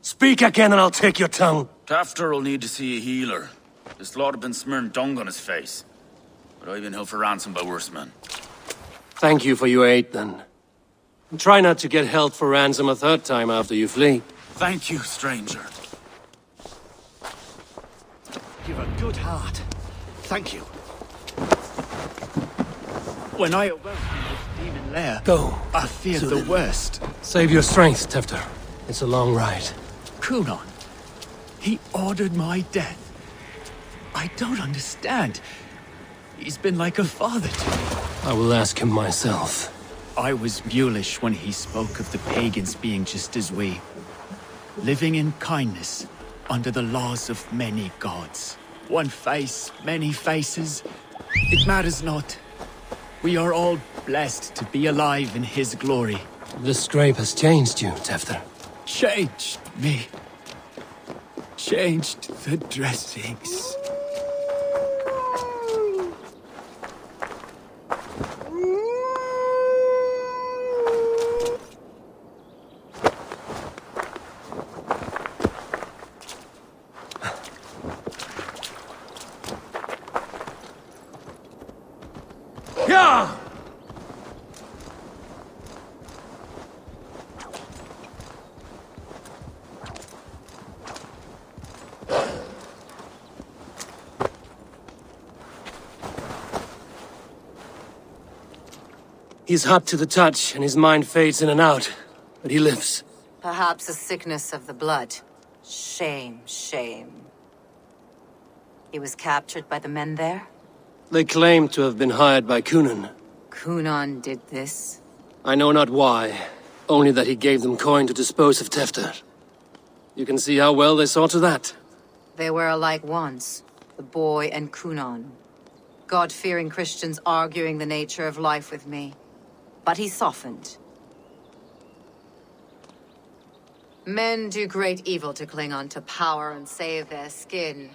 [SPEAKER 1] Speak again and I'll take your tongue.
[SPEAKER 15] Tafter will need to see a healer. This lord have been smearing dung on his face. But I've been held for ransom by worse men.
[SPEAKER 1] Thank you for your aid, then. And try not to get held for ransom a third time after you flee.
[SPEAKER 15] Thank you, stranger.
[SPEAKER 5] You've a good heart. Thank you. When I awoke in this demon lair,
[SPEAKER 1] Go.
[SPEAKER 5] I feared
[SPEAKER 1] Sunan.
[SPEAKER 5] the worst.
[SPEAKER 1] Save your strength, Tefter. It's a long ride.
[SPEAKER 5] Kunon. He ordered my death. I don't understand. He's been like a father to me.
[SPEAKER 1] I will ask him myself.
[SPEAKER 5] I was mulish when he spoke of the pagans being just as we. Living in kindness, under the laws of many gods. One face, many faces. It matters not. We are all blessed to be alive in his glory.
[SPEAKER 1] The scrape has changed you, Tefter.
[SPEAKER 5] Changed me. Changed the dressings.
[SPEAKER 1] Yeah! He's hot to the touch, and his mind fades in and out. But he lives.
[SPEAKER 10] Perhaps a sickness of the blood. Shame, shame. He was captured by the men there?
[SPEAKER 1] They claim to have been hired by Kunon.
[SPEAKER 10] Kunon did this?
[SPEAKER 1] I know not why. Only that he gave them coin to dispose of Tefter. You can see how well they saw to that.
[SPEAKER 10] They were alike once, the boy and Kunon. God-fearing Christians arguing the nature of life with me. But he softened. Men do great evil to cling on to power and save their skin.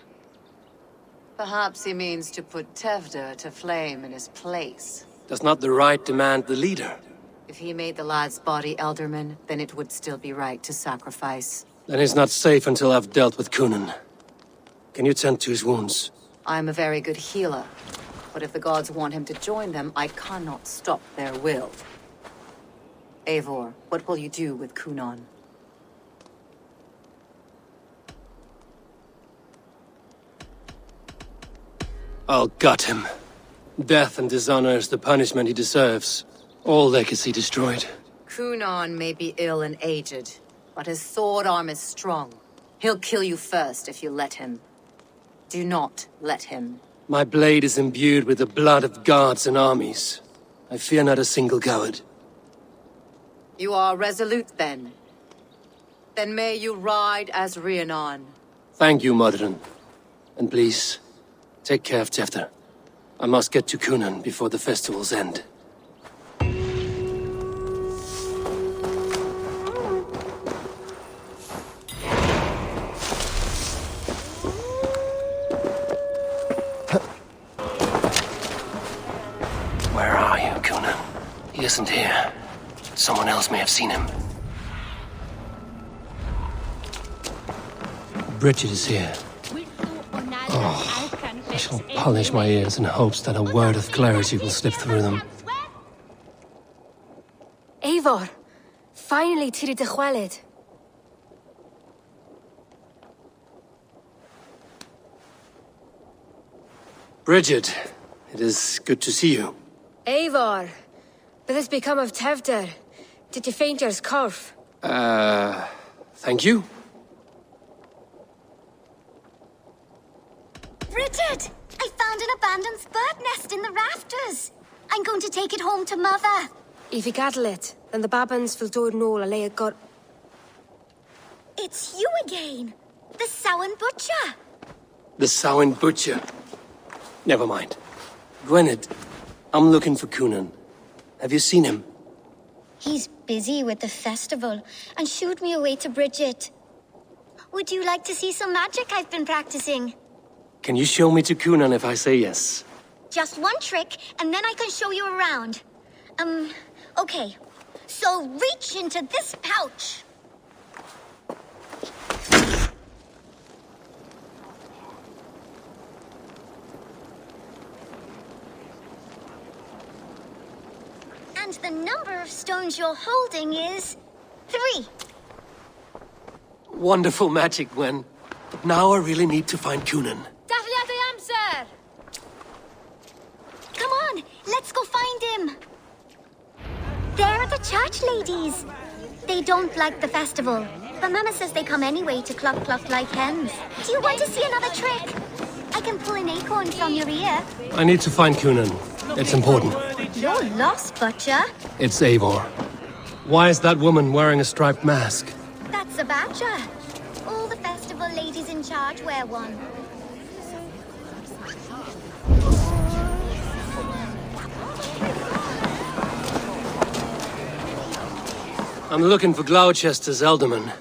[SPEAKER 10] Perhaps he means to put Tevder to flame in his place.
[SPEAKER 1] Does not the right demand the leader?
[SPEAKER 10] If he made the lad's body Elderman, then it would still be right to sacrifice.
[SPEAKER 1] Then he's not safe until I've dealt with Kunon. Can you tend to his wounds?
[SPEAKER 10] I'm a very good healer. But if the gods want him to join them, I cannot stop their will. Eivor, what will you do with Kunon?
[SPEAKER 1] I'll gut him. Death and dishonor is the punishment he deserves. All legacy destroyed.
[SPEAKER 10] Kunon may be ill and aged, but his sword arm is strong. He'll kill you first if you let him. Do not let him.
[SPEAKER 1] My blade is imbued with the blood of gods and armies. I fear not a single coward.
[SPEAKER 10] You are resolute, then. Then may you ride as Rhiannon.
[SPEAKER 1] Thank you, Modron. And please, take care of Tefter. I must get to Kunon before the festivals end. Where are you, Kunon? He isn't here. Someone else may have seen him. Bridget is here. Oh, I shall polish my ears in hopes that a word of clarity will slip through them.
[SPEAKER 4] Eivor, finally tiri de chwaled.
[SPEAKER 1] Bridget, it is good to see you.
[SPEAKER 4] Eivor, but this become of Tevder. Did you faint your scarf?
[SPEAKER 1] Thank you.
[SPEAKER 11] Bridget! I found an abandoned bird nest in the rafters. I'm going to take it home to Mother.
[SPEAKER 4] If you cattle it, then the babans will do it all a lay got.
[SPEAKER 11] It's you again. The Samhain Butcher.
[SPEAKER 1] The Samhain Butcher. Never mind. Gwynedd, I'm looking for Kunon. Have you seen him?
[SPEAKER 11] He's busy with the festival and shooed me away to Bridget. Would you like to see some magic I've been practicing?
[SPEAKER 1] Can you show me to Kunon if I say yes?
[SPEAKER 11] Just one trick, and then I can show you around. Okay. So reach into this pouch. And the number of stones you're holding is 3.
[SPEAKER 1] Wonderful magic, Gwen. But now I really need to find Kunon.
[SPEAKER 11] Come on, let's go find him. There are the church ladies. They don't like the festival. But Mama says they come anyway to cluck cluck like hens. Do you want to see another trick? I can pull an acorn from your ear.
[SPEAKER 1] I need to find Cunan. It's important.
[SPEAKER 11] You're lost, Butcher.
[SPEAKER 1] It's Eivor. Why is that woman wearing a striped mask?
[SPEAKER 11] That's a badger. All the festival ladies in charge wear one.
[SPEAKER 1] I'm looking for Gloucester's Elderman.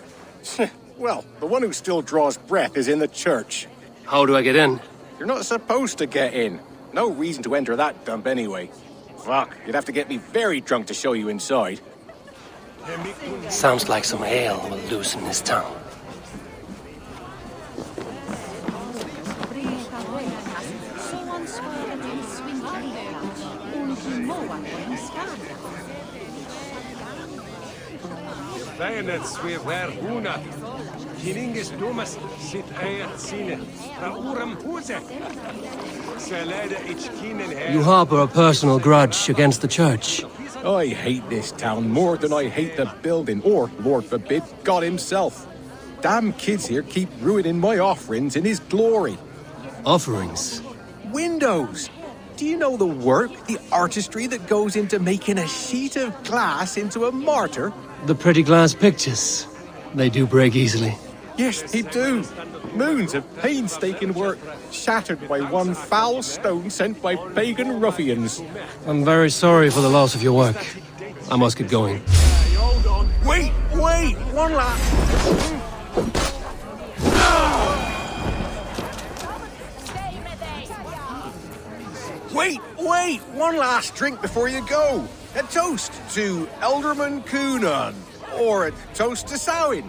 [SPEAKER 16] Well, the one who still draws breath is in the church.
[SPEAKER 1] How do I get in?
[SPEAKER 16] You're not supposed to get in. No reason to enter that dump anyway. Fuck, you'd have to get me very drunk to show you inside.
[SPEAKER 1] Sounds like some ale will loosen his tongue. You harbor a personal grudge against the church.
[SPEAKER 16] I hate this town more than I hate the building, or, Lord forbid, God himself. Damn kids here keep ruining my offerings in his glory.
[SPEAKER 1] Offerings?
[SPEAKER 16] Windows! Do you know the work, the artistry that goes into making a sheet of glass into a martyr?
[SPEAKER 1] The pretty glass pictures. They do break easily.
[SPEAKER 16] Yes, they do. Moons of painstaking work, shattered by one foul stone sent by pagan ruffians.
[SPEAKER 1] I'm very sorry for the loss of your work. I must get going.
[SPEAKER 16] Wait! One last... Wait! One last drink before you go. A toast to Elderman Cunan. Or a toast to Samhain.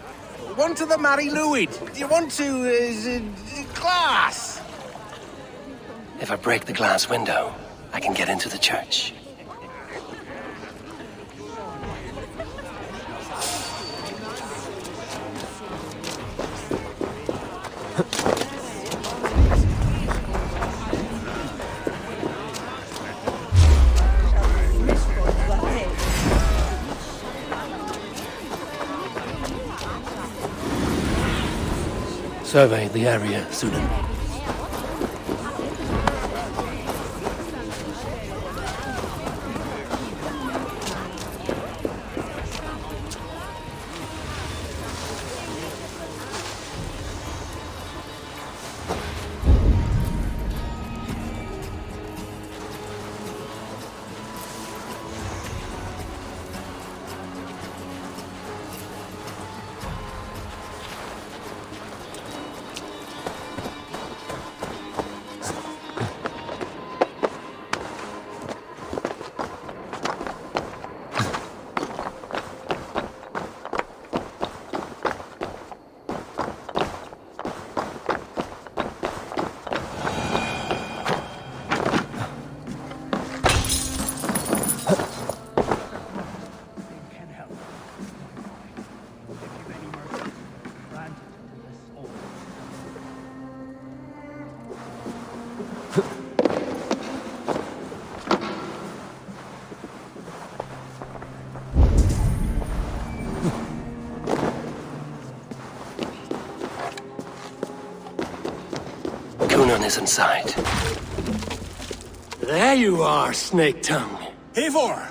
[SPEAKER 16] One to the Mary Lwyd. Do you want to, glass?
[SPEAKER 1] If I break the glass window, I can get into the church. Survey the area, Sudan. Cunan is inside. There you are, Snake Tongue.
[SPEAKER 6] Eivor!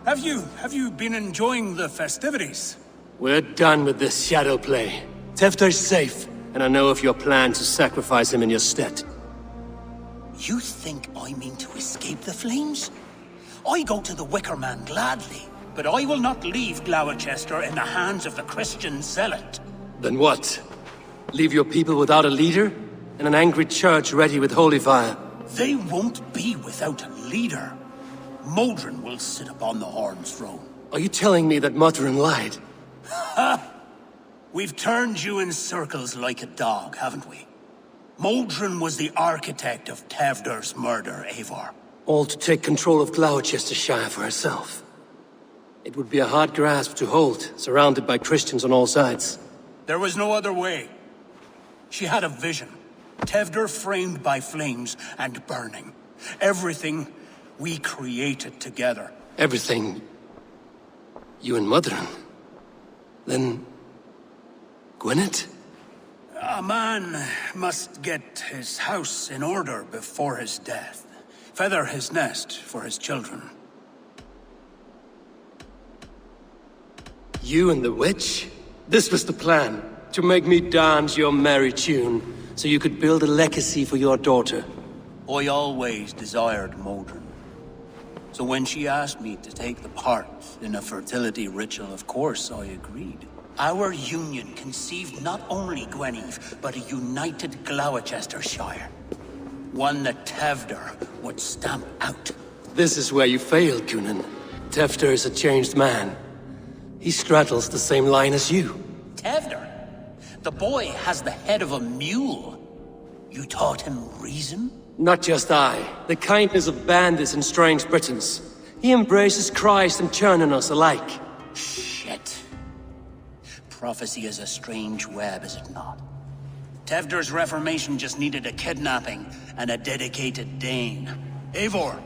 [SPEAKER 6] Have you been enjoying the festivities?
[SPEAKER 1] We're done with this shadow play. Tefter's safe, and I know of your plan to sacrifice him in your stead.
[SPEAKER 6] You think I mean to escape the flames? I go to the Wicker Man gladly, but I will not leave Gloucester in the hands of the Christian zealot.
[SPEAKER 1] Then what? Leave your people without a leader? And an angry church ready with holy fire?
[SPEAKER 6] They won't be without a leader. Modron will sit upon the Horn's throne.
[SPEAKER 1] Are you telling me that Modron lied?
[SPEAKER 6] Ha! We've turned you in circles like a dog, haven't we? Modron was the architect of Tewdwr's murder, Eivor.
[SPEAKER 1] All to take control of Gloucestershire for herself. It would be a hard grasp to hold, surrounded by Christians on all sides.
[SPEAKER 6] There was no other way. She had a vision. Tewdwr framed by flames and burning. Everything we created together.
[SPEAKER 1] Everything You and Modron? Then... Gwyneth?
[SPEAKER 6] A man must get his house in order before his death. Feather his nest for his children.
[SPEAKER 1] You and the witch? This was the plan. To make me dance your merry tune, so you could build a legacy for your daughter.
[SPEAKER 6] I always desired Modron. So when she asked me to take the part in a fertility ritual, of course I agreed. Our union conceived not only Gweneve, but a united Gloucestershire. One that Tevder would stamp out.
[SPEAKER 1] This is where you failed, Cunan. Tevder is a changed man. He straddles the same line as you.
[SPEAKER 6] Tevder? The boy has the head of a mule. You taught him reason?
[SPEAKER 1] Not just I. The kindness of bandits and strange Britons. He embraces Christ and churning us alike.
[SPEAKER 6] Shit. Prophecy is a strange web, is it not? Tevder's reformation just needed a kidnapping and a dedicated Dane. Eivor,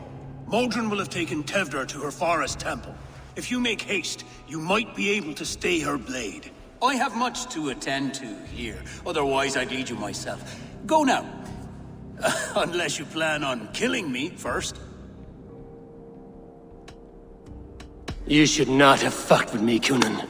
[SPEAKER 6] Modron will have taken Tevder to her forest temple. If you make haste, you might be able to stay her blade. I have much to attend to here, otherwise I'd lead you myself. Go now. Unless you plan on killing me first.
[SPEAKER 1] You should not have fucked with me, Cunan.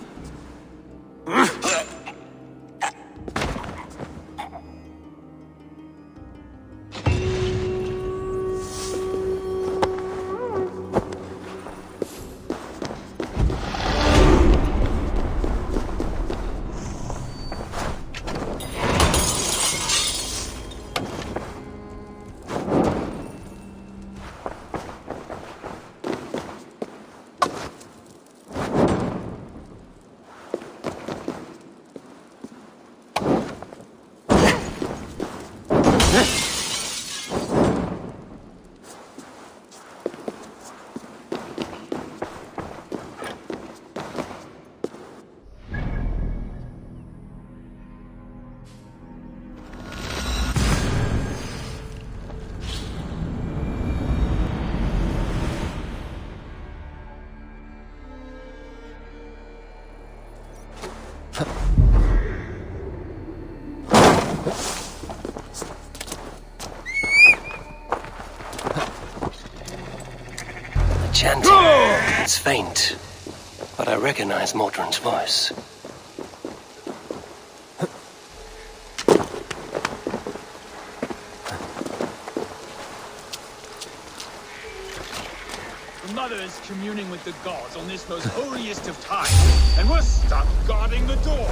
[SPEAKER 1] Chanting. It's faint, but I recognize Modron's voice.
[SPEAKER 17] The mother is communing with the gods on this most holiest of times, and we're stuck guarding the door.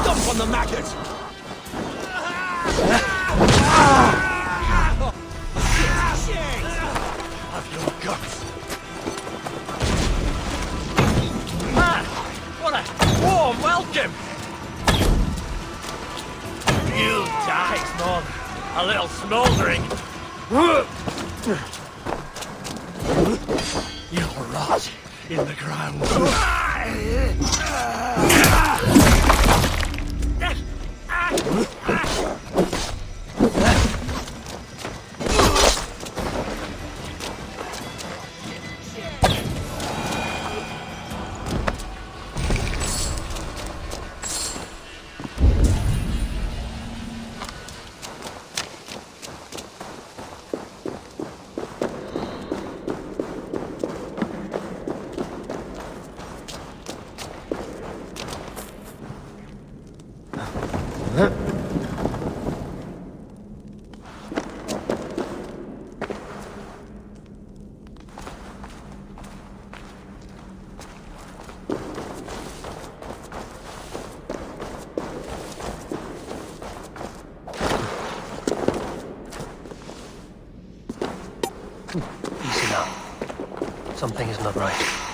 [SPEAKER 12] Stomp on the maggot! Have your guts! Man, what a warm welcome! You die, Mom. A little smouldering. You'll rot in the ground.
[SPEAKER 1] Something is not right.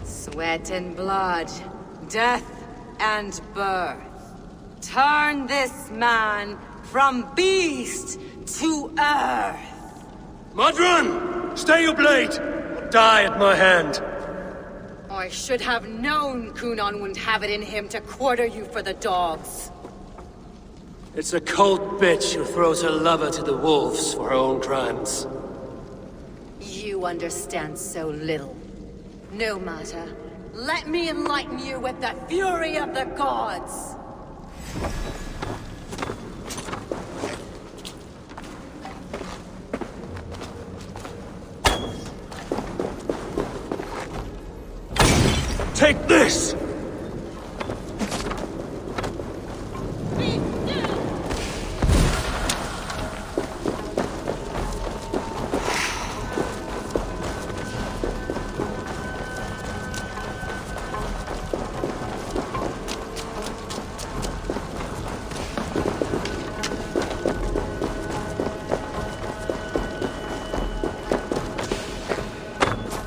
[SPEAKER 10] Sweat and blood, death and birth. Turn this man from beast to earth.
[SPEAKER 1] Modron! Stay your blade! Or die at my hand.
[SPEAKER 10] I should have known Kunon wouldn't have it in him to quarter you for the dogs.
[SPEAKER 1] It's a cold bitch who throws her lover to the wolves for her own crimes.
[SPEAKER 10] You understand so little. No matter. Let me enlighten you with the fury of the gods!
[SPEAKER 1] Take this!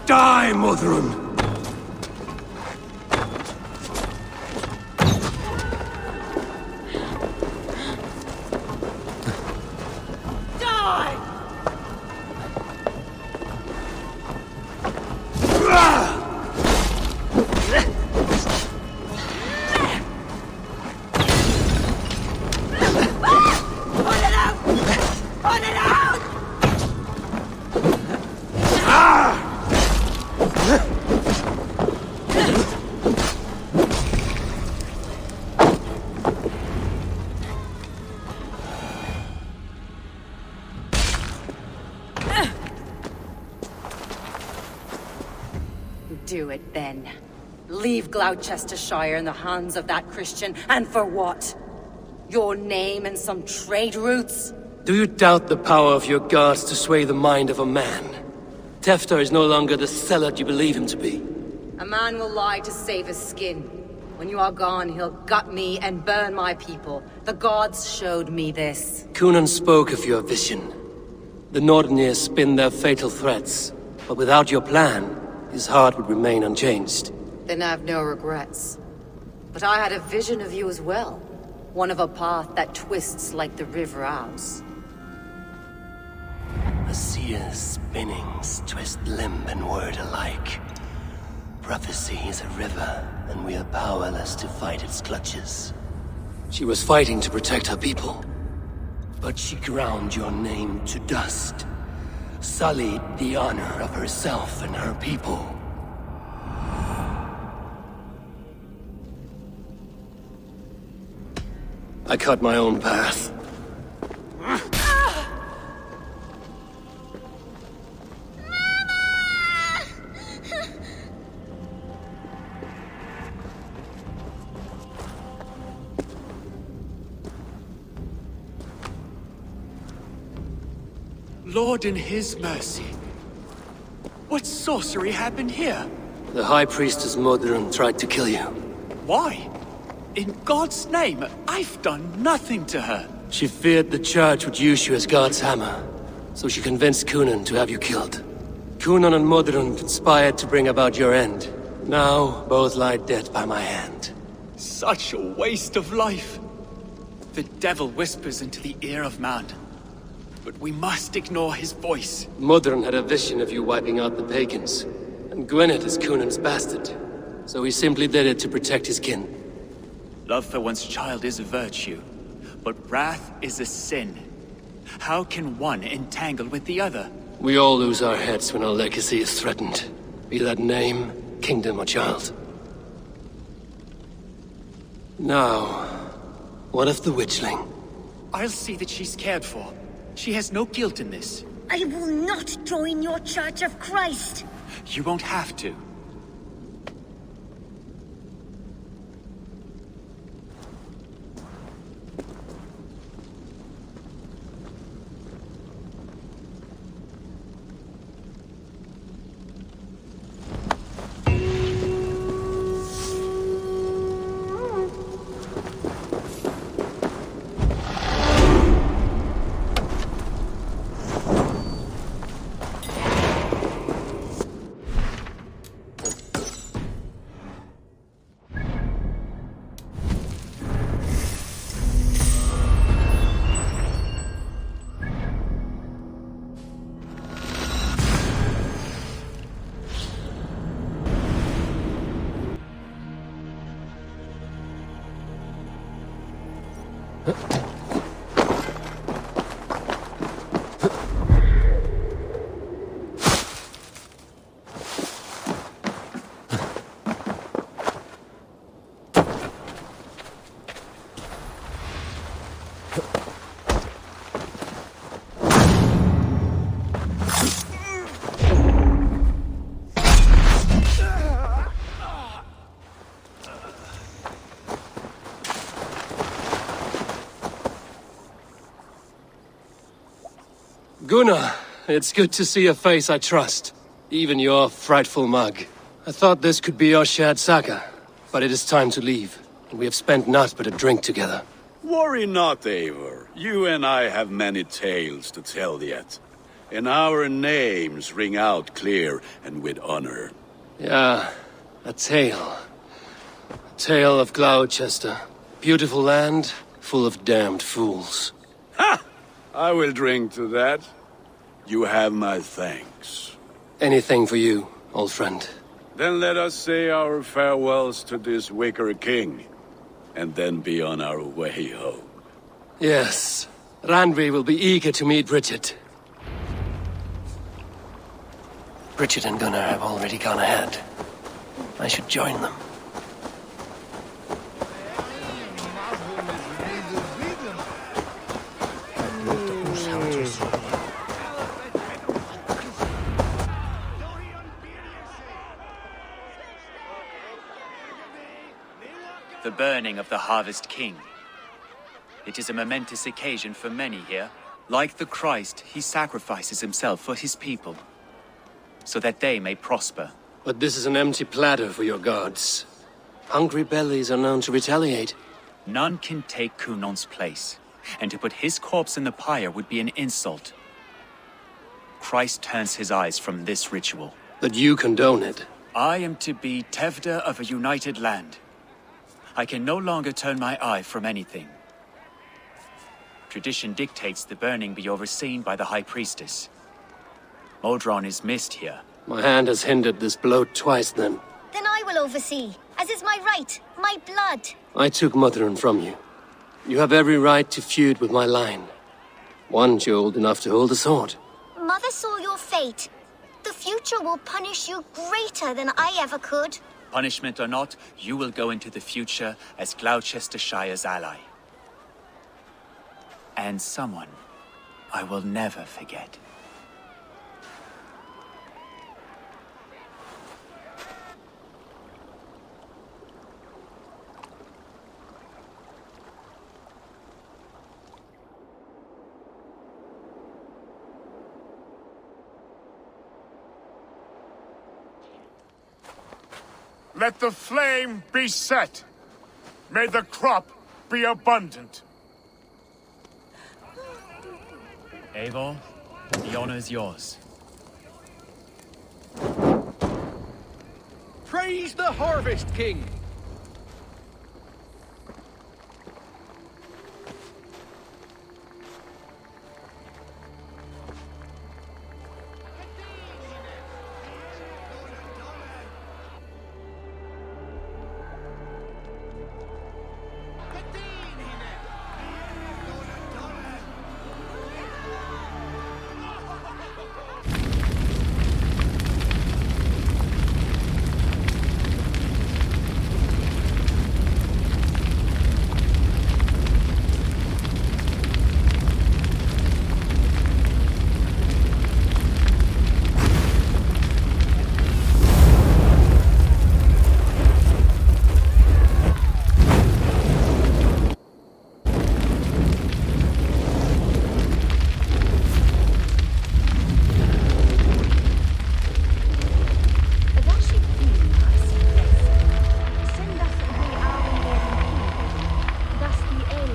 [SPEAKER 1] Die, Modron!
[SPEAKER 10] Do it then. Leave Gloucestershire in the hands of that Christian, and for what? Your name and some trade routes?
[SPEAKER 1] Do you doubt the power of your gods to sway the mind of a man? Tefter is no longer the zealot you believe him to be.
[SPEAKER 10] A man will lie to save his skin. When you are gone, he'll gut me and burn my people. The gods showed me this.
[SPEAKER 1] Cunan spoke of your vision. The Nordenir spin their fatal threats, but without your plan, his heart would remain unchanged.
[SPEAKER 10] Then I have no regrets. But I had a vision of you as well. One of a path that twists like the river Ouse.
[SPEAKER 1] A seer's spinnings twist limb and word alike. Prophecy is a river, and we are powerless to fight its clutches. She was fighting to protect her people, but she ground your name to dust, sullied the honor of herself and her people. I cut my own path.
[SPEAKER 5] Lord in his mercy. What sorcery happened here?
[SPEAKER 1] The High Priestess Modron tried to kill you.
[SPEAKER 5] Why? In God's name, I've done nothing to her.
[SPEAKER 1] She feared the Church would use you as God's hammer, so she convinced Cunan to have you killed. Cunan and Modron conspired to bring about your end. Now, both lie dead by my hand.
[SPEAKER 5] Such a waste of life. The devil whispers into the ear of man. But we must ignore his voice.
[SPEAKER 1] Modron had a vision of you wiping out the pagans, and Gwynedd is Cunan's bastard, so he simply did it to protect his kin.
[SPEAKER 5] Love for one's child is a virtue, but wrath is a sin. How can one entangle with the other?
[SPEAKER 1] We all lose our heads when our legacy is threatened, be that name, kingdom, or child. Now, what of the witchling?
[SPEAKER 5] I'll see that she's cared for. She has no guilt in this.
[SPEAKER 11] I will not join your Church of Christ.
[SPEAKER 5] You won't have to.
[SPEAKER 1] Gunnar, it's good to see a face I trust. Even your frightful mug. I thought this could be our shared saga, but it is time to leave. We have spent naught but a drink together.
[SPEAKER 3] Worry not, Eivor. You and I have many tales to tell yet. And our names ring out clear and with honor.
[SPEAKER 1] Yeah, a tale. A tale of Gloucester. Beautiful land, full of damned fools.
[SPEAKER 3] Ha! I will drink to that. You have my thanks.
[SPEAKER 1] Anything for you, old friend.
[SPEAKER 3] Then let us say our farewells to this wicker king, and then be on our way home.
[SPEAKER 1] Yes, Randvi will be eager to meet Bridget. Bridget and Gunnar have already gone ahead. I should join them.
[SPEAKER 5] The burning of the Harvest King. It is a momentous occasion for many here. Like the Christ, he sacrifices himself for his people. so that they may prosper.
[SPEAKER 1] But this is an empty platter for your gods. Hungry bellies are known to retaliate.
[SPEAKER 5] None can take Kunon's place, and to put his corpse in the pyre would be an insult. Christ turns his eyes from this ritual.
[SPEAKER 1] But you condone it.
[SPEAKER 5] I am to be Tevda of a united land. I can no longer turn my eye from anything. Tradition dictates the burning be overseen by the High Priestess. Modron is missed here.
[SPEAKER 1] My hand has hindered this blow twice then.
[SPEAKER 11] Then I will oversee, as is my right, my blood.
[SPEAKER 1] I took Mother'n from you. You have every right to feud with my line. Once you're old enough to hold a sword.
[SPEAKER 11] Mother saw your fate. The future will punish you greater than I ever could.
[SPEAKER 5] Punishment or not, you will go into the future as Gloucestershire's ally. And someone I will never forget.
[SPEAKER 13] Let the flame be set. May the crop be abundant.
[SPEAKER 5] Eivor, the honor is yours.
[SPEAKER 16] Praise the Harvest King!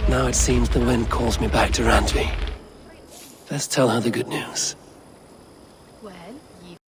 [SPEAKER 1] Now it seems the wind calls me back to Randvi. Let's tell her the good news.